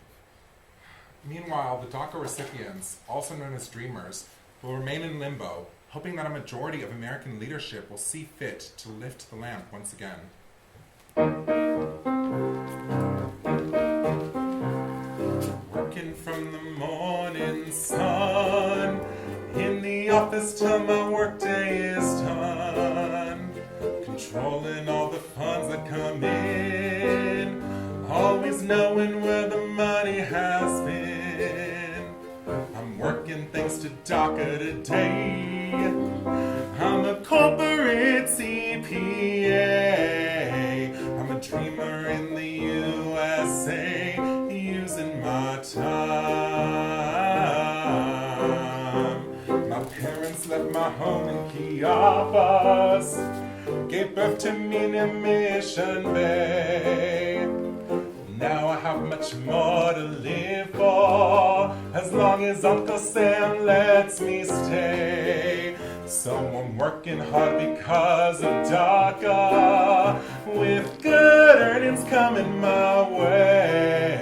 Meanwhile, the DACA recipients, also known as Dreamers, will remain in limbo, hoping that a majority of American leadership will see fit to lift the lamp once again. Working from the morning sun, in the office till my workday is done, controlling all the funds that come in, always knowing where the money has been. I'm working thanks to DACA today. I'm a corporate CPA. I'm a dreamer in the USA, using my time. My parents left my home in Chiapas, gave birth to me in Mission Bay. Now I have much more to live for, as long as Uncle Sam lets me stay. So I'm working hard because of DACA, with good earnings coming my way.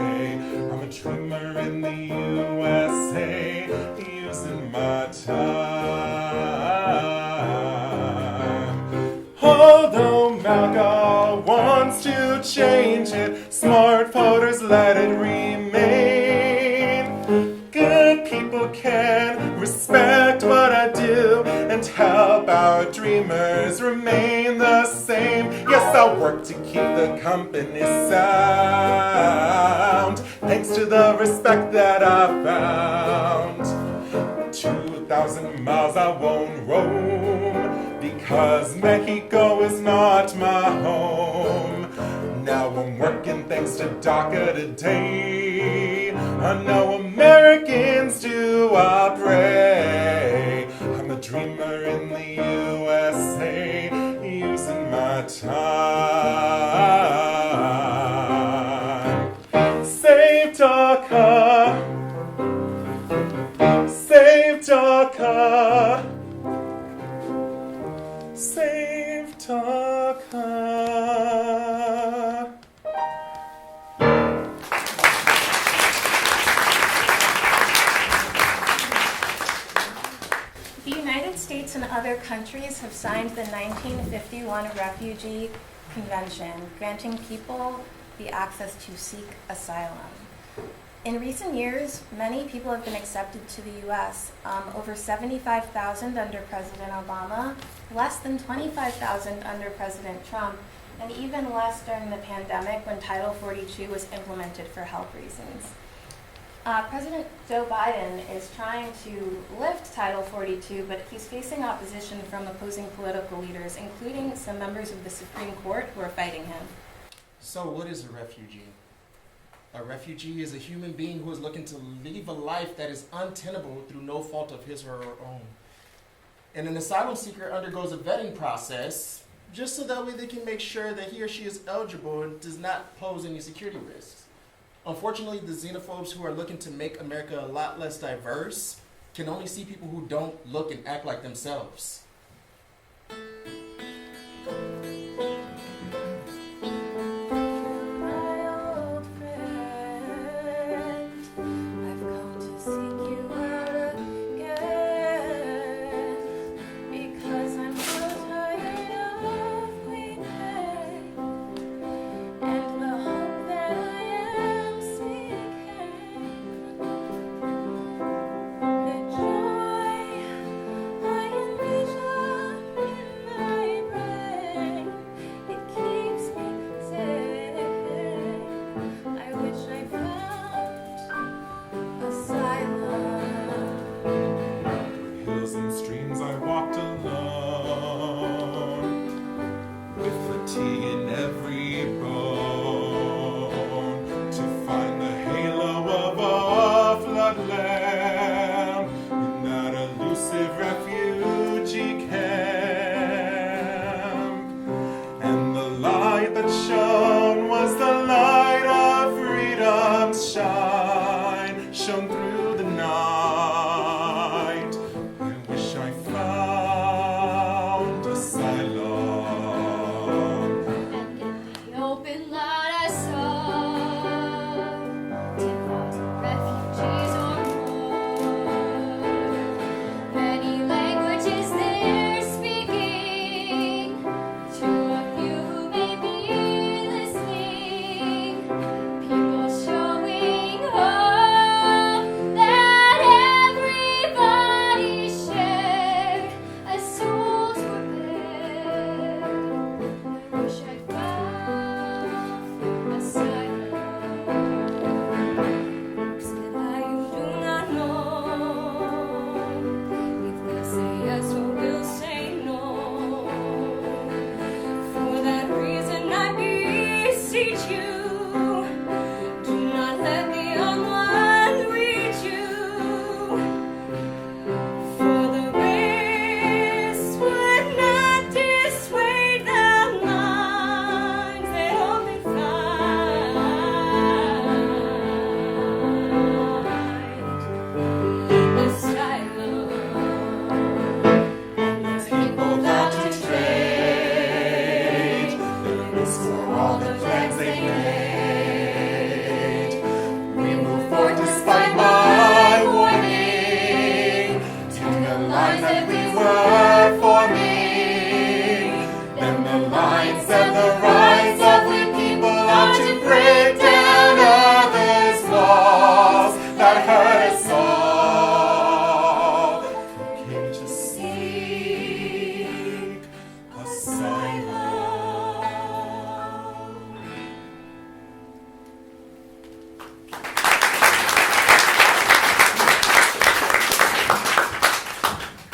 I'm a dreamer in the USA, using my time. Although MAGA wants to change it, smart voters let it remain. Good people can respect what I do and help our dreamers remain the same. Yes, I'll work to keep the company sound, thanks to the respect that I found. 2,000 miles I won't roam, because Mexico is not my home. Now I'm working thanks to DACA today. I know Americans do I pray. I'm a dreamer in the USA, using my time. Save DACA. Save DACA. Save DACA. The United States and other countries have signed the 1951 Refugee Convention, granting people the access to seek asylum. In recent years, many people have been accepted to the U.S. Over 75,000 under President Obama, less than 25,000 under President Trump, and even less during the pandemic when Title 42 was implemented for health reasons. President Joe Biden is trying to lift Title 42, but he's facing opposition from opposing political leaders, including some members of the Supreme Court who are fighting him. So what is a refugee? A refugee is a human being who is looking to live a life that is untenable through no fault of his or her own. And an asylum seeker undergoes a vetting process just so that way they can make sure that he or she is eligible and does not pose any security risks. Unfortunately, the xenophobes who are looking to make America a lot less diverse can only see people who don't look and act like themselves.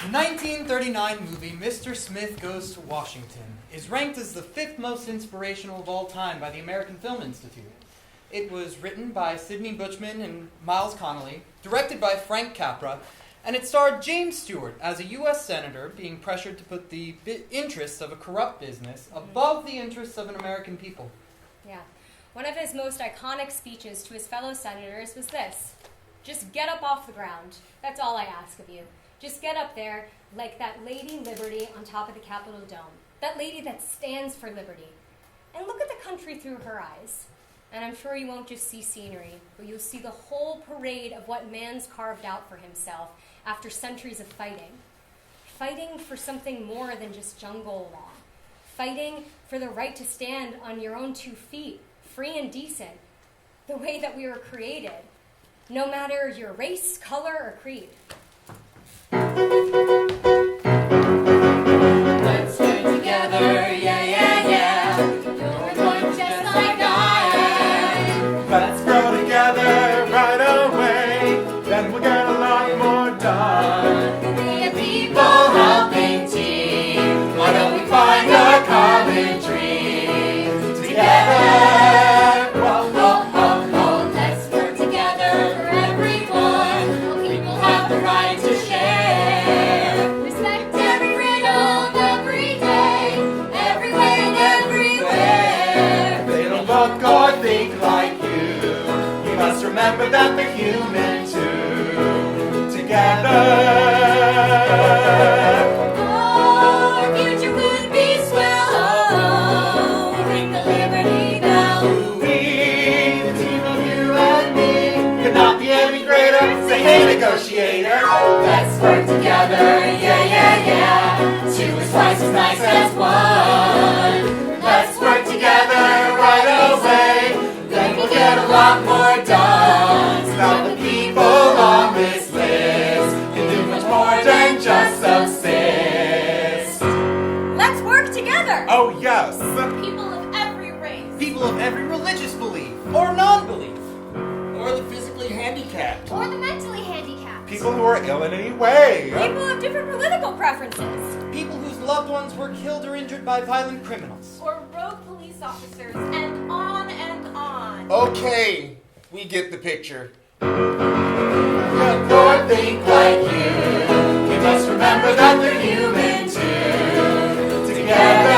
The 1939 movie Mr. Smith Goes to Washington is ranked as the 5th most inspirational of all time by the American Film Institute. It was written by Sidney Buchman and Miles Connolly, directed by Frank Capra, and it starred James Stewart as a U.S. senator being pressured to put the interests of a corrupt business above the interests of an American people. Yeah. One of his most iconic speeches to his fellow senators was this: just get up off the ground. That's all I ask of you. Just get up there like that Lady Liberty on top of the Capitol Dome. That lady that stands for liberty. And look at the country through her eyes. And I'm sure you won't just see scenery, but you'll see the whole parade of what man's carved out for himself after centuries of fighting. Fighting for something more than just jungle law. Fighting for the right to stand on your own 2 feet, free and decent, the way that we were created. no matter your race, color, or creed. Let's stay together, yeah, yeah, yeah. You're one just like I am. Let's grow together right away, then we'll get a lot more done. Be a people helping team. Why don't we find our common dream together? Whoa, whoa, whoa, whoa. Let's work together for everyone. People have the right to share. Respect every freedom every day, everywhere and everywhere. They don't look or think like you. You must remember that they're human too. Together. Our future would be swell. Oh, ring the Liberty Bell. We, the team of you and me, could not be any greater. Say hey, negotiator. Let's work together, yeah, yeah, yeah. Two is twice as nice as one. Let's work together right away, then we'll get a lot more done. Now the people on this list can do much more than just subsist. Let's work together! Oh, yes. People of every race. People of every religious belief or non-belief. Or the physically handicapped. Or the mentally handicapped. People who are ill in any way. People of different political preferences. People whose loved ones were killed or injured by violent criminals. Or rogue police officers, and on and on. Okay, we get the picture. Look or think like you. We must remember that they're human too. Together.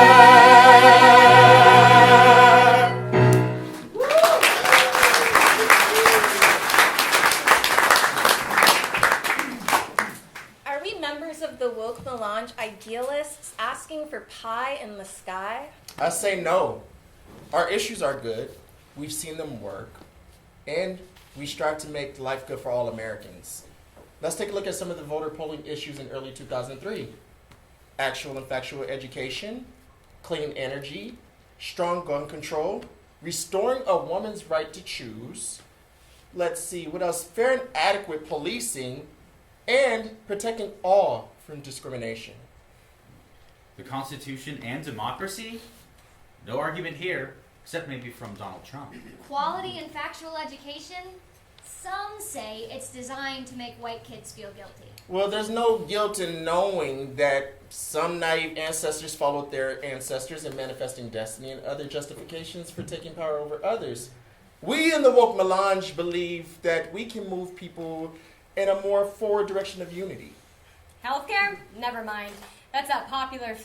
Are we members of the woke melange idealists asking for pie in the sky? I say no. Our issues are good. We've seen them work. And we strive to make life good for all Americans. Let's take a look at some of the voter polling issues in early 2003. Actual and factual education, clean energy, strong gun control, restoring a woman's right to choose. Let's see, what else? Fair and adequate policing, and protecting all from discrimination. The Constitution and democracy? No argument here, except maybe from Donald Trump. Quality and factual education? Some say it's designed to make white kids feel guilty. Well, there's no guilt in knowing that some naive ancestors followed their ancestors in manifesting destiny and other justifications for taking power over others. We in the woke melange believe that we can move people in a more forward direction of unity. Healthcare? Never mind. That's that popular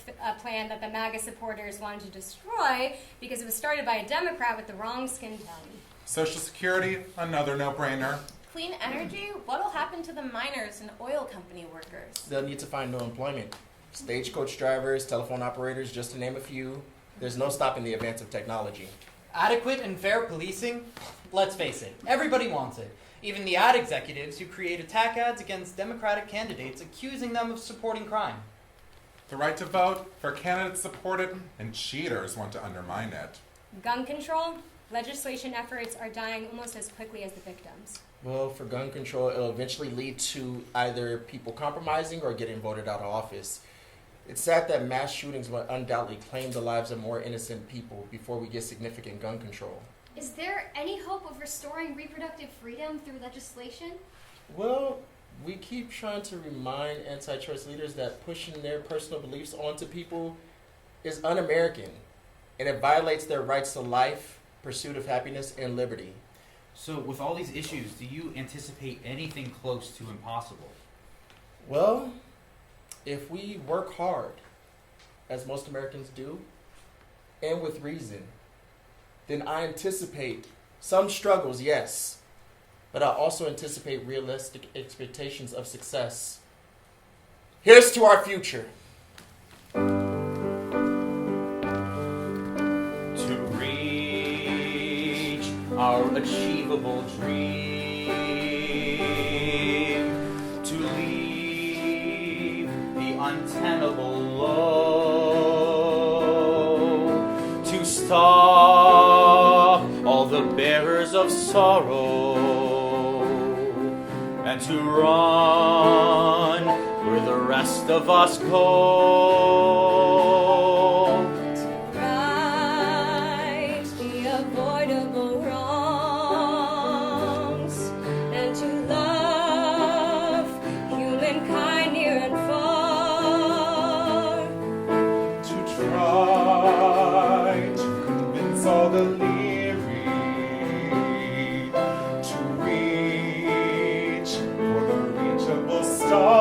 plan that the MAGA supporters wanted to destroy because it was started by a Democrat with the wrong skin tone. Social Security, another no-brainer. Clean energy? What'll happen to the miners and oil company workers? They'll need to find new employment. Stagecoach drivers, telephone operators, just to name a few. There's no stopping the advance of technology. Adequate and fair policing? Let's face it, everybody wants it. Even the ad executives who create attack ads against Democratic candidates accusing them of supporting crime. The right to vote for candidates supported, and cheaters want to undermine it. Gun control? Legislation efforts are dying almost as quickly as the victims. Well, for gun control, it'll eventually lead to either people compromising or getting voted out of office. It's sad that mass shootings will undoubtedly claim the lives of more innocent people before we get significant gun control. Is there any hope of restoring reproductive freedom through legislation? Well, we keep trying to remind anti-choice leaders that pushing their personal beliefs onto people is un-American, and it violates their rights to life, pursuit of happiness, and liberty. So, with all these issues, do you anticipate anything close to impossible? Well, if we work hard, as most Americans do, and with reason, then I anticipate some struggles, yes, but I also anticipate realistic expectations of success. Here's to our future. To reach our achievable dream, to leave the untenable low, to stop all the bearers of sorrow, and to run where the rest of us go. Right the avoidable wrongs, and to love humankind near and far. To try to convince all the leery to reach for the reachable star.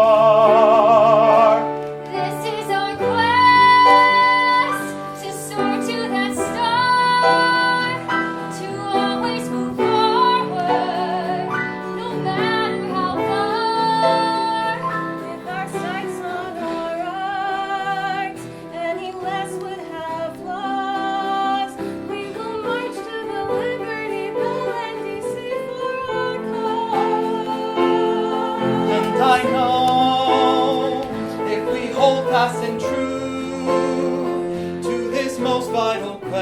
This is our quest to soar to that star, to always move forward, no matter how far. With our sights on our art, any less would have lost. We will march to the Liberty Bell and DC for our cause. And I know if we hold fast and true to this most vital quest,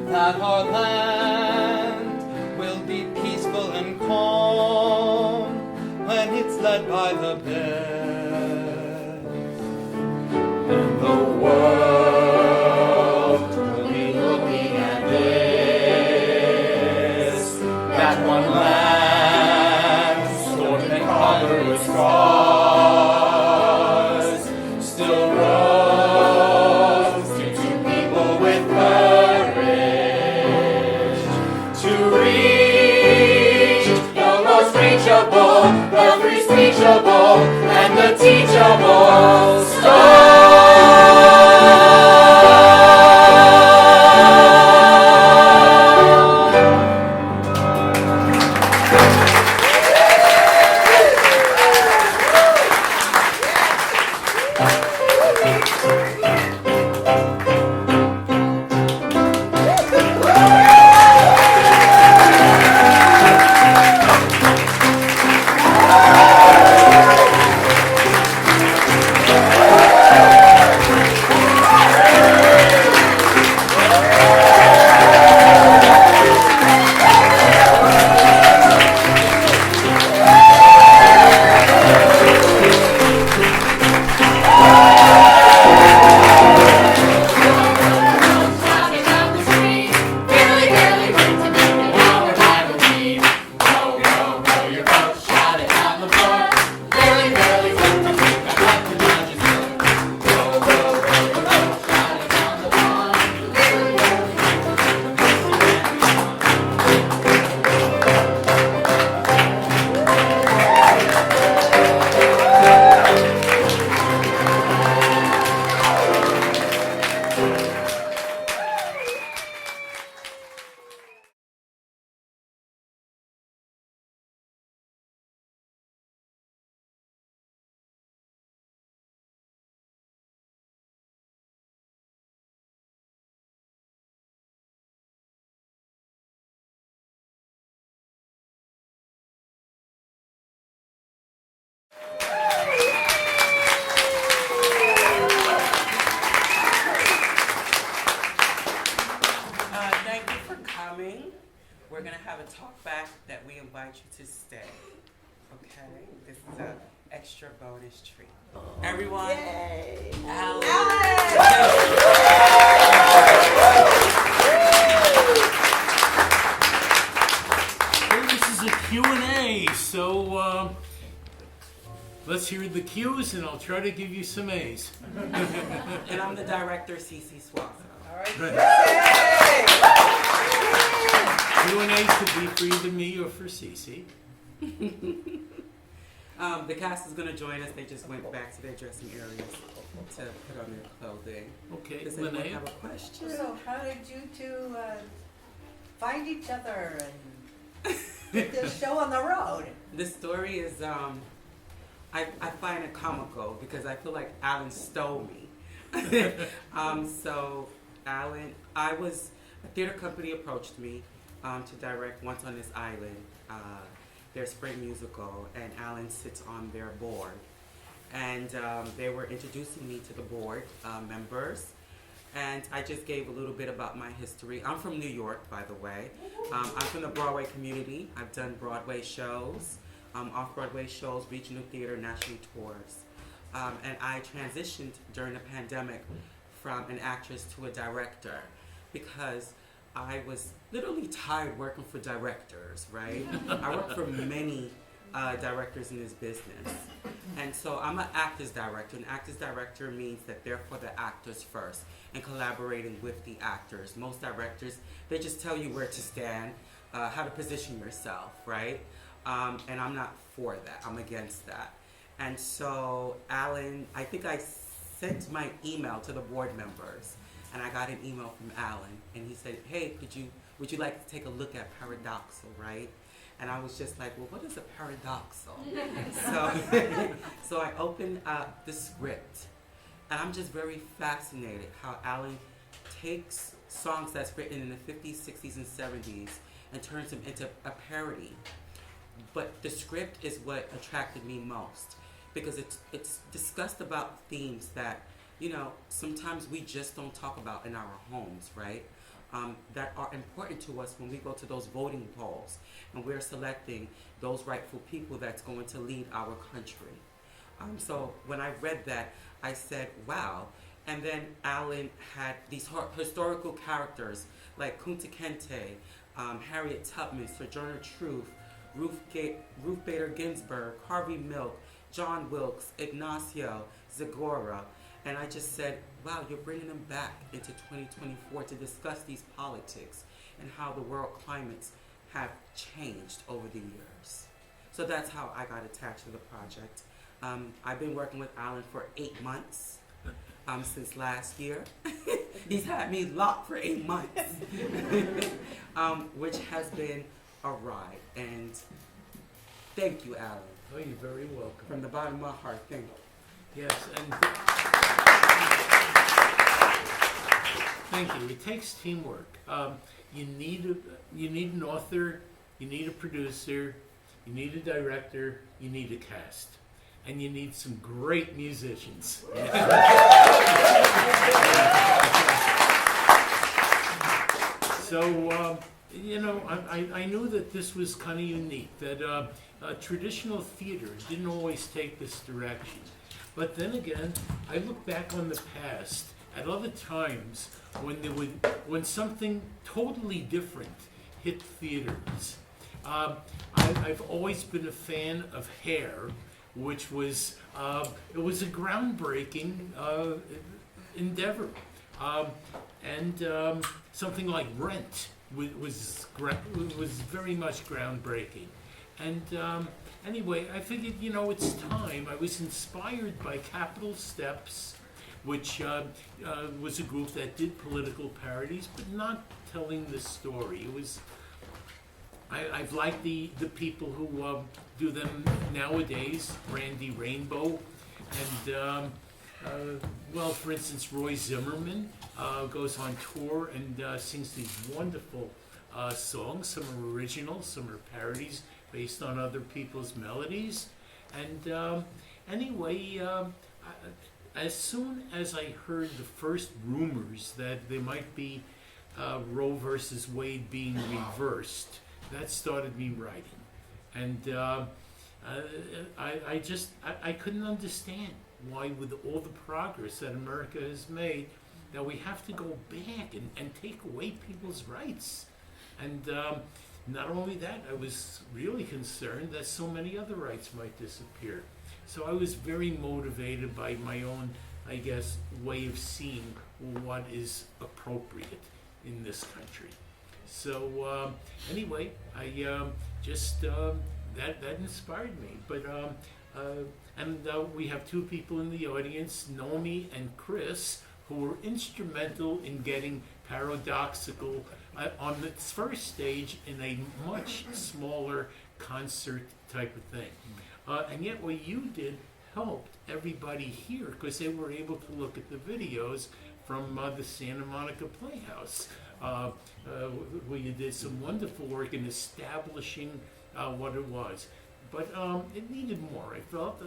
that our land will be peaceful and calm when it's led by the best. And the world will be looking at this, that one land, storm and conquer its cause, still rose into people with courage to reach the most reachable, the free speechable, and the teachable star. Shouting down the street, Billy, Billy, ring to bend an hour by the beat. Row, row, row your boat, shout it on the boat. Billy, Billy, ring to keep the up the judges look. Row, row, row your boat, shout it on the pond. Billy, Billy, ring to keep the Thank you for coming. We're going to have a talk back that we invite you to stay. Okay? This is an extra bonus treat. Everyone, Alan. Well, this is a Q&A, so let's hear the Q's and I'll try to give you some A's. And I'm the director, Cece Swasso. Q&A could be for either me or for Cece. The cast is going to join us. They just went back to their dressing areas to put on their clothing. Okay, Does anyone Linnea? have a question? So how did you two find each other and get this show on the road? The story is, I find it comical because I feel like Alan stole me. So Alan, a theater company approached me to direct Once on This Island, their spring musical, and Alan sits on their board. And they were introducing me to the board members. And I just gave a little bit about my history. I'm from New York, by the way. I'm from the Broadway community. I've done Broadway shows, off-Broadway shows, regional theater, national tours. And I transitioned during the pandemic from an actress to a director because I was literally tired working for directors, right? I worked for many directors in this business. And so I'm an actors director. An actors director means that they're for the actors first and collaborating with the actors. Most directors, they just tell you where to stand, how to position yourself, right? And I'm not for that. I'm against that. And so Alan, I think I sent my email to the board members, and I got an email from Alan, and he said, hey, would you like to take a look at Parodoxical, right? And I was just like, well, what is a paradoxal? So I opened up the script, and I'm just very fascinated how Alan takes songs that's written in the 50s, 60s, and 70s and turns them into a parody. But the script is what attracted me most, because it's discussed about themes that, you know, sometimes we just don't talk about in our homes, right? That are important to us when we go to those voting polls and we're selecting those rightful people that's going to lead our country. So when I read that, I said, wow. And then Alan had these historical characters like Kunta Kinte, Harriet Tubman, Sojourner Truth, Ruth Bader Ginsburg, Harvey Milk, John Wilkes, Ignacio, Zagora. And I just said, wow, you're bringing them back into 2024 to discuss these politics and how the world climates have changed over the years. So that's how I got attached to the project. I've been working with Alan for 8 months, since last year. He's had me locked for 8 months, which has been a ride. And thank you, Alan. Oh, you're very welcome. From the bottom of my heart, thank you. Yes, and thank you. It takes teamwork. You need an author, you need a producer, you need a director, you need a cast, and you need some great musicians. So, you know, I knew that this was kind of unique, that traditional theater didn't always take this direction. But then again, I look back on the past at other times when something totally different hit theaters. I've always been a fan of Hair, which was it was a groundbreaking endeavor, and something like Rent was very much groundbreaking. And anyway, I figured, you know, it's time. I was inspired by Capital Steps, which was a group that did political parodies, but not telling the story. It was, I've liked the people who do them nowadays, Randy Rainbow, and well, for instance, Roy Zimmerman goes on tour and sings these wonderful songs. Some are original, some are parodies based on other people's melodies. And anyway, as soon as I heard the first rumors that there might be Roe versus Wade being reversed, that started me writing. And I couldn't understand why, with all the progress that America has made, that we have to go back and take away people's rights. And not only that, I was really concerned that so many other rights might disappear. So I was very motivated by my own, I guess, way of seeing what is appropriate in this country. So anyway, I just that inspired me. But and we have two people in the audience, Nomi and Chris, who were instrumental in getting Parodoxical on its first stage in a much smaller concert type of thing. And yet what you did helped everybody here, because they were able to look at the videos from the Santa Monica Playhouse, where you did some wonderful work in establishing what it was. But it needed more. I felt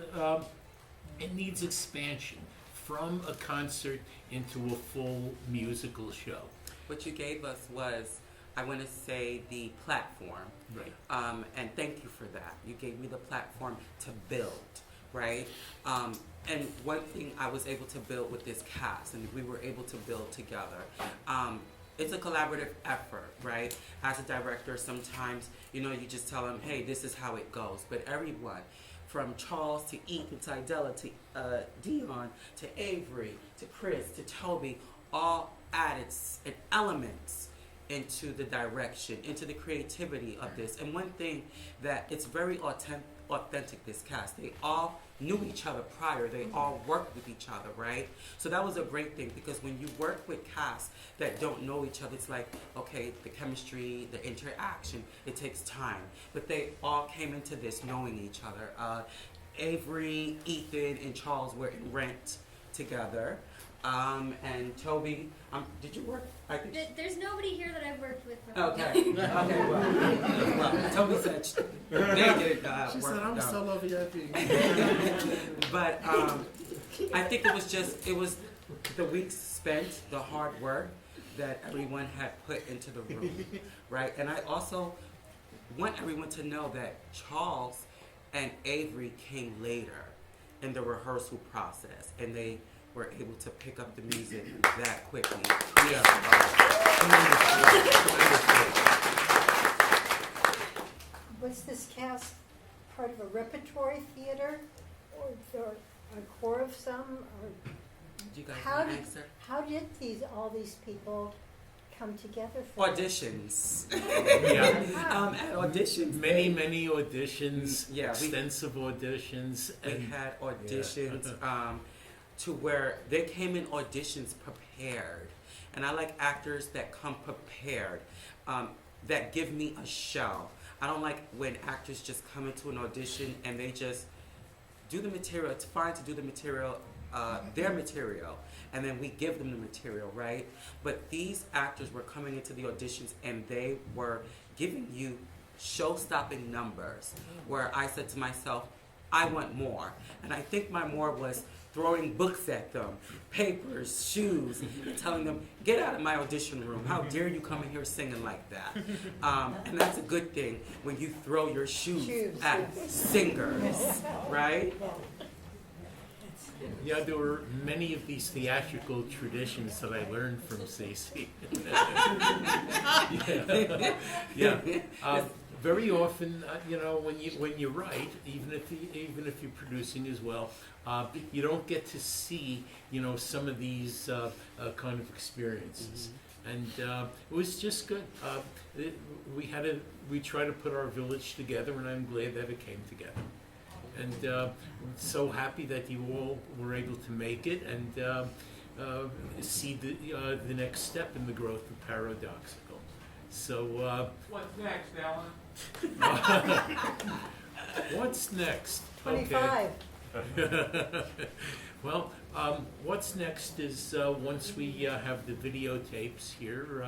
it needs expansion. from a concert into a full musical show. What you gave us was, I want to say, the platform. Right. And thank you for that. You gave me the platform to build, right? And one thing I was able to build with this cast, and we were able to build together. It's a collaborative effort, right? As a director, sometimes, you just tell them, hey, this is how it goes. But everyone, from Charles to Ethan to Idella to Dion to Avery to Chris to Toby, all added elements into the direction, into the creativity of this. And one thing that it's very authentic, this cast. They all knew each other prior. They all worked with each other, right? So that was a great thing, because when you work with casts that don't know each other, it's like, okay, the chemistry, the interaction, it takes time. But they all came into this knowing each other. Avery, Ethan, and Charles were in Rent together. And Toby, did you work? I think There's nobody here that I've worked with before. Okay. Well, Toby said they did She work. said, I'm solo VIP. But I think it was the weeks spent, the hard work that everyone had put into the room, right? And I also want everyone to know that Charles and Avery came later in the rehearsal process, and they were able to pick up the music that quickly. Yeah. Was this cast part of a repertory theater, or a corps of some? Or You guys how want to did answer? all these people come together for Auditions. Yeah. At auditions. Many auditions, Yeah, extensive auditions. We And had auditions to where they came in auditions prepared. And I like actors that come prepared, that give me a show. I don't like when actors just come into an audition and they just do the material. It's fine to do the material, their material, and then we give them the material, right? But these actors were coming into the auditions and they were giving you show-stopping numbers, where I said to myself, I want more. And I think my more was throwing books at them, papers, shoes, and telling them, get out of my audition room. How dare you come in here singing like that? And that's a good thing when you throw your shoes at singers, right? yeah, there were many of these theatrical traditions that I learned from Cece. Yeah. Very often, when you write, even if you're producing as well, you don't get to see, some of these kind of experiences, and it was just good. We try to put our village together, and I'm glad that it came together. And so happy that you all were able to make it and see the next step in the growth of Parodoxical. So what's next, Alan? What's next? 25. Okay. Well, what's next is once we have the videotapes here,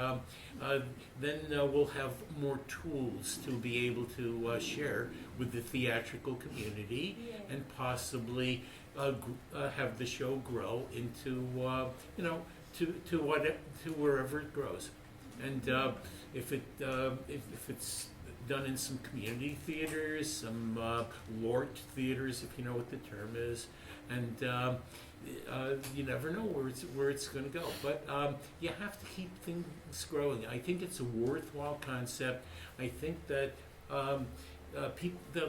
then we'll have more tools to be able to share with the theatrical community, and possibly have the show grow into to wherever it grows. And if it's done in some community theaters, some LORT theaters, if you know what the term is, and you never know where it's going to go. But you have to keep things growing. I think it's a worthwhile concept. I think that a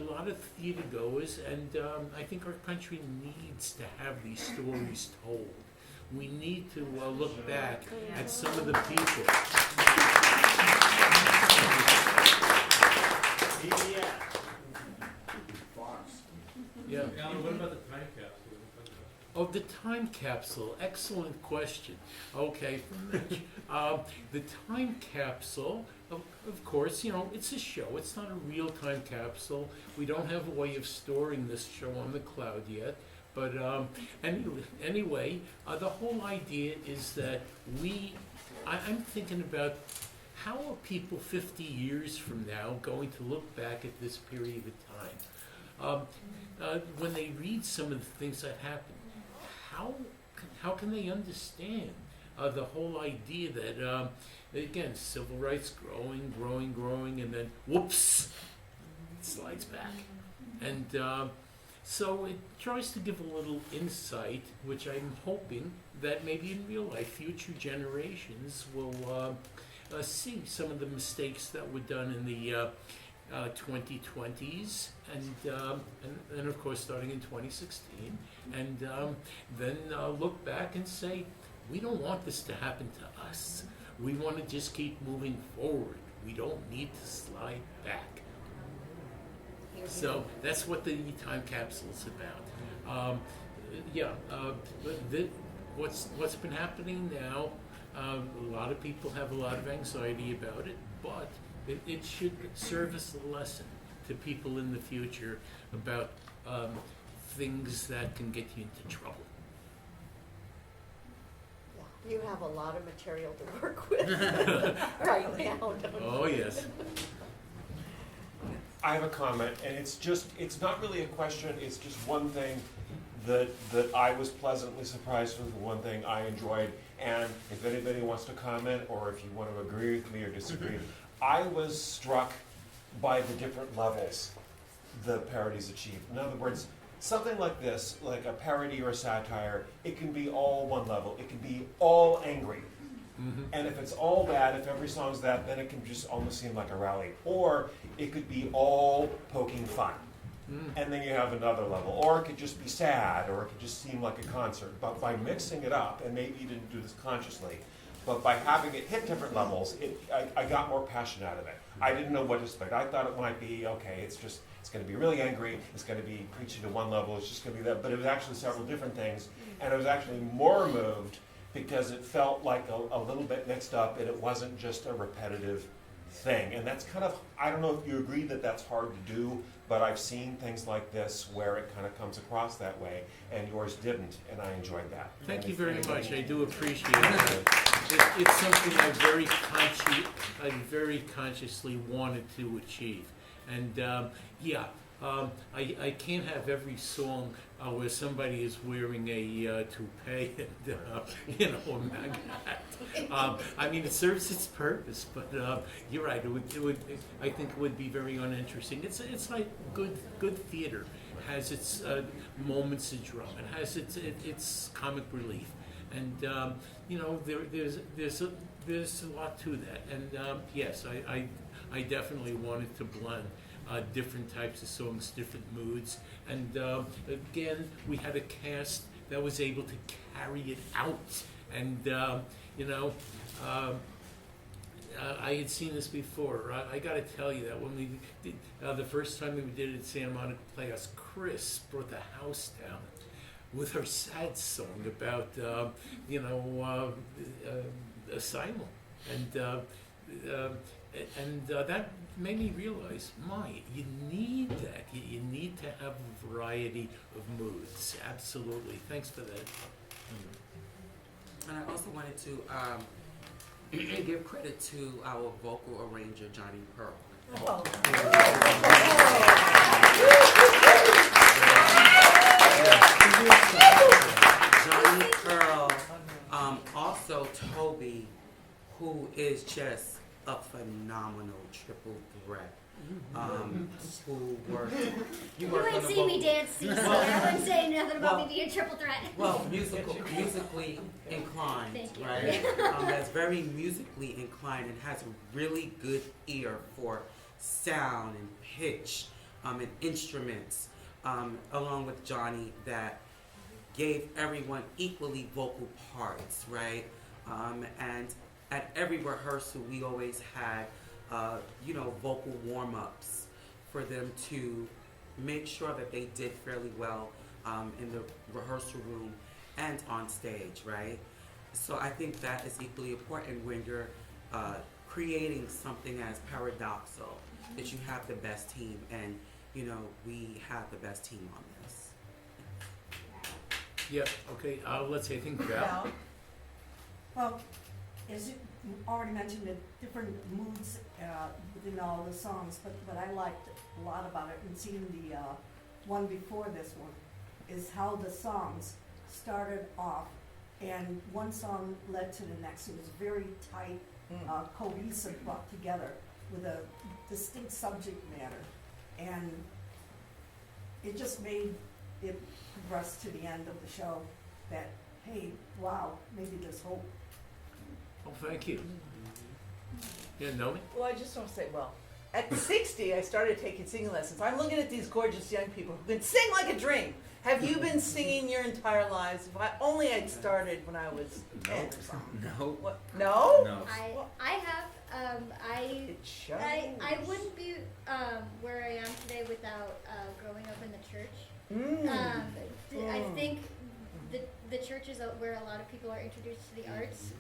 lot of theater goers, and I think our country needs to have these stories told. We need to look back at some of the people. Yeah. Alan, what about the time capsule? Oh, the time capsule. Excellent question. Okay, Mitch. The time capsule, of course, it's a show. It's not a real time capsule. We don't have a way of storing this show on the cloud yet. But anyway, the whole idea is that I'm thinking about how are people 50 years from now going to look back at this period of time? When they read some of the things that happened, how can they understand the whole idea that, again, civil rights growing, and then whoops, it slides back. And so it tries to give a little insight, which I'm hoping that maybe in real life, future generations will see some of the mistakes that were done in the 2020s, and of course starting in 2016, and then look back and say, we don't want this to happen to us. We want to just keep moving forward. We don't need to slide back. So that's what the time capsule is about. What's been happening now, a lot of people have a lot of anxiety about it, but it should serve as a lesson to people in the future about things that can get you into trouble. Yeah, you have a lot of material to work with right now, don't you? Oh, yes. I have a comment, and it's not really a question, it's just one thing that I was pleasantly surprised with, one thing I enjoyed, and if anybody wants to comment, or if you want to agree with me or disagree, I was struck by the different levels the parodies achieved. In other words, something like this, like a parody or a satire, it can be all one level, it can be all angry. Mm-hmm. And if it's all bad, if every song's that, then it can just almost seem like a rally. Or it could be all poking fun. And then you have another level. Or it could just be sad, or it could just seem like a concert. But by mixing it up, and maybe you didn't do this consciously, but by having it hit different levels, I got more passion out of it. I didn't know what to expect. I thought it might be, okay, it's going to be really angry, it's going to be preaching to one level, it's just going to be that. But it was actually several different things. And I was actually more moved because it felt like a little bit mixed up, and it wasn't just a repetitive thing. And that's kind of, I don't know if you agree that that's hard to do, but I've seen things like this where it kind of comes across that way, and yours didn't, and I enjoyed that. Thank you very much. I do appreciate it. It's something I very consciously wanted to achieve. And I can't have every song where somebody is wearing a toupee and a MAGA hat. I mean, it serves its purpose, but you're right. I think it would be very uninteresting. It's like good theater has its moments of drama. It has its comic relief, and there's a lot to that. And yes, I definitely wanted to blend different types of songs, different moods, and again, we had a cast that was able to carry it out. And I had seen this before. I got to tell you that when we did, the first time we did it at Santa Monica Playhouse, Chris brought the house down with her sad song about asylum, and that made me realize, you need that. You need to have a variety of moods. Absolutely. Thanks for that. And I also wanted to give credit to our vocal arranger, Johnny Pearl. Oh. Johnny Pearl, also Toby, who is just a phenomenal triple threat. Who worked? You ain't seen me dance, Cecil. I wouldn't say nothing about me being a triple threat. Well, musically inclined, right? That's very musically inclined and has a really good ear for sound and pitch and instruments, along with Johnny, that gave everyone equally vocal parts, right? And at every rehearsal, we always had, vocal warm-ups for them to make sure that they did fairly well in the rehearsal room and on stage, right? So I think that is equally important when you're creating something as Parodoxical, that you have the best team, and, we have the best team on this. Yeah, okay, let's say, I think Val. Well, as you already mentioned, the different moods within all the songs, but what I liked a lot about it, and seeing the one before this one, is how the songs started off And one song led to the next. It was very tight, cohesive, brought together with a distinct subject matter. And it just made it progress to the end of the show that, hey, wow, maybe there's hope. Oh, thank you. You know me? Well, I just want to say, well, at 60, I started taking singing lessons. I'm looking at these gorgeous young people who can sing like a dream. Have you been singing your entire lives? If only I'd started when I was 10 or something. No. What? No? No. I have. It shows. I wouldn't be where I am today without growing up in the church. I think the church is where a lot of people are introduced to the arts.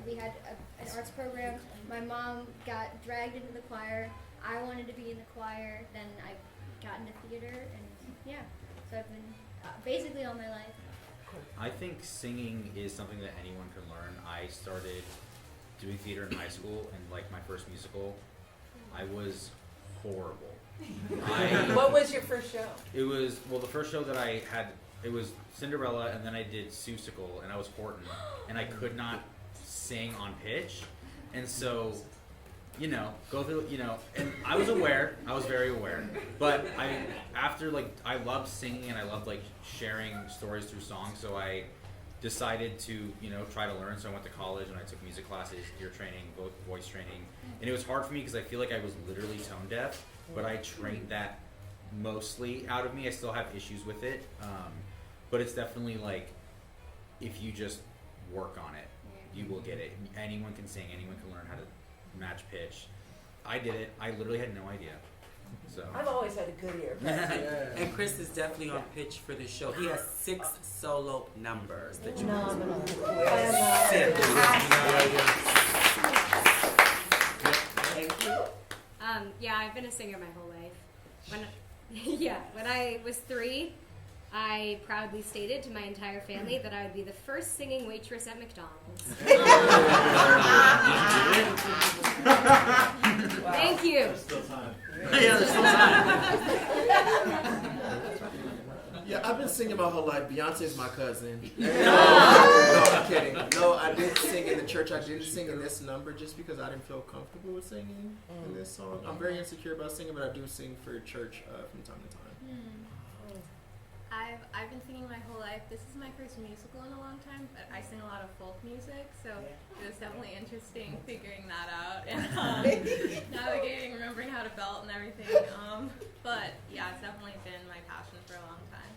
We had an arts program. My mom got dragged into the choir. I wanted to be in the choir. Then I got into theater, and yeah, so I've been basically all my life. I think singing is something that anyone can learn. I started doing theater in high school, and like my first musical, I was horrible. What was your first show? It was, well, the first show that I had, it was Cinderella, and then I did Seussical, and I was Horton, and I could not sing on pitch, and so, you know, go through, you know, and I was very aware, but I loved singing, and I loved, like, sharing stories through songs, so I decided to, you know, try to learn, so I went to college, and I took music classes, ear training, voice training, and it was hard for me, because I feel like I was literally tone deaf, but I trained that mostly out of me. I still have issues with it, but it's definitely, like, if you just work on it, you will get it. Anyone can sing, anyone can learn how to match pitch. I did it. I literally had no idea. So I've always had a good ear. And Chris is definitely on pitch for this show. He has 6 solo numbers. That you Phenomenal. Thank you. Yeah, I've been a singer my whole life. When I was 3, I proudly stated to my entire family that I would be the first singing waitress at McDonald's. Thank you. There's still time. Yeah, there's still time. Yeah, I've been singing my whole life. Beyonce's my cousin. No, I'm kidding. No, I did sing in the church. I didn't sing in this number just because I didn't feel comfortable with singing in this song. I'm very insecure about singing, but I do sing for church from time to time. I've been singing my whole life. This is my first musical in a long time, but I sing a lot of folk music, so it was definitely interesting figuring that out and navigating, remembering how to belt and everything. But yeah, it's definitely been my passion for a long time.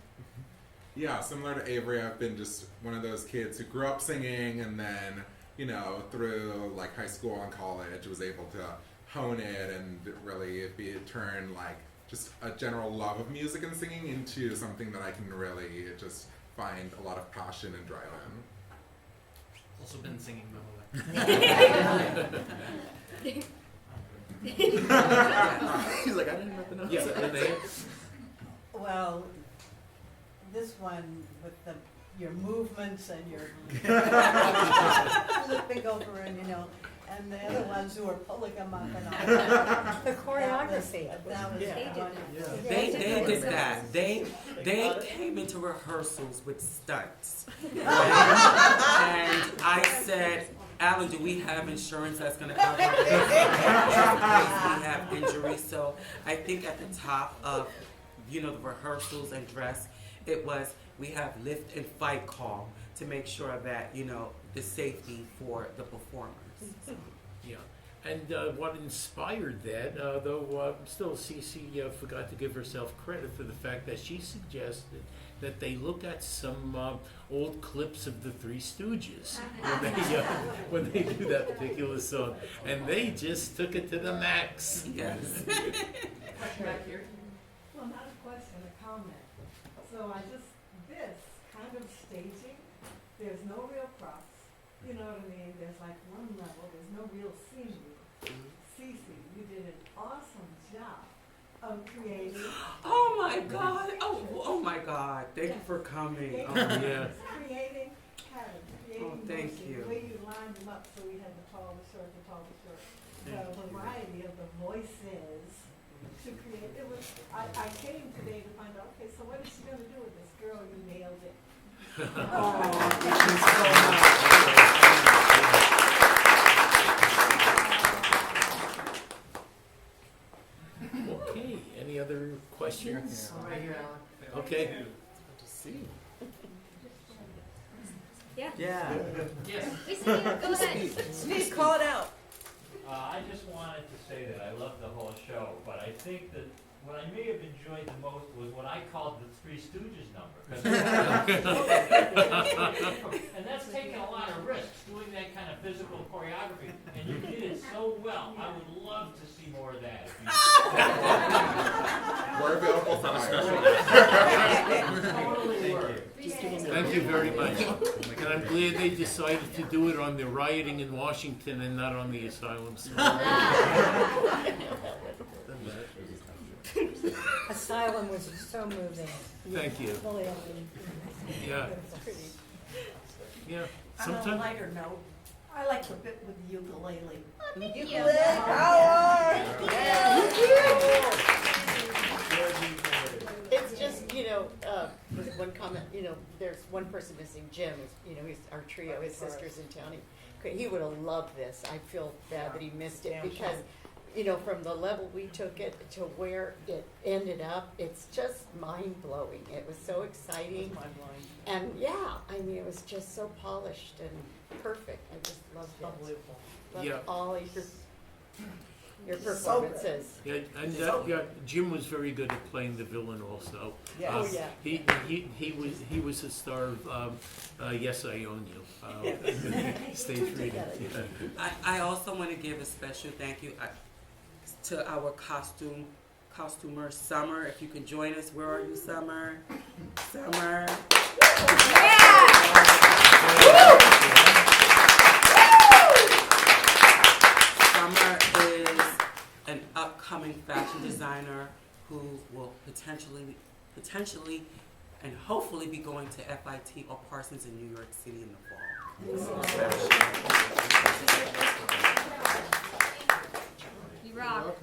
Yeah, similar to Avery, I've been just one of those kids who grew up singing and then, you know, through like high school and college was able to hone it and really turn like just a general love of music and singing into something that I can really just find a lot of passion and drive in. Also been singing my whole life. He's like, I didn't know nothing else. Yeah. Well, this one with your movements and your flipping over and, you know, and the other ones who are pulling them up and all. The choreography. That was They did that. They came into rehearsals with stunts. And I said, Alan, do we have insurance that's going to cover this? We have injuries. So I think at the top of, you know, the rehearsals and dress, it was, we have lift and fight call to make sure that, you know, the safety for the performers. Yeah, and what inspired that, though still Cece forgot to give herself credit for the fact that she suggested that they look at some old clips of the Three Stooges when they do that particular song, and they just took it to the max. Yes. Right here. Well, not a question, a comment. So this kind of staging, there's no real props. You know what I mean? There's like one level, there's no real scenery. Cece, you did an awesome job of creating. Oh my God! Oh my God! Thank you for coming. Oh, yeah. Creating patterns, creating thank motion, you. the way you lined them up, so we had the tall, the short, the tall, the short. The variety of the voices to create. It was. I came today to find out. Okay, so what is she going to do with this girl? You nailed it. Okay, any other questions? Okay. Yeah. Yeah. Yes. Go ahead. Steve, call it out. I just wanted to say that I love the whole show, but I think that what I may have enjoyed the most was what I called the Three Stooges number. And that's taking a lot of risks, doing that kind of physical choreography, and you did it so well. I would love to see more of that. We're available for Totally work. Thank you very much. And I'm glad they decided to do it on the rioting in Washington and not on the asylum. Asylum was so moving. Thank you. Yeah. Yeah. On a Sometimes. lighter note, I like the bit with the ukulele. Ukulele power! It's just, with one comment, there's one person missing, Jim, he's our trio, his sister's in town. He would have loved this. I feel bad that he missed it because, from the level we took it to where it ended up, it's just mind-blowing. It was so exciting. And it was just so polished and perfect. I just loved it. Unbelievable. Loved all your performances. Yeah, and Jim was very good at playing the villain also. Yes. He was the star of Yes, I Own You. Stage reading. Yeah. I also want to give a special thank you to our costumer, Summer. If you can join us, where are you, Summer? Summer. Summer is an upcoming fashion designer who will potentially and hopefully be going to FIT or Parsons in New York City in the fall. You rock.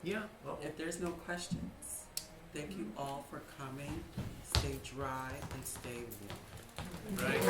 Yeah. If there's no questions, thank you all for coming. Stay dry and stay warm. Right.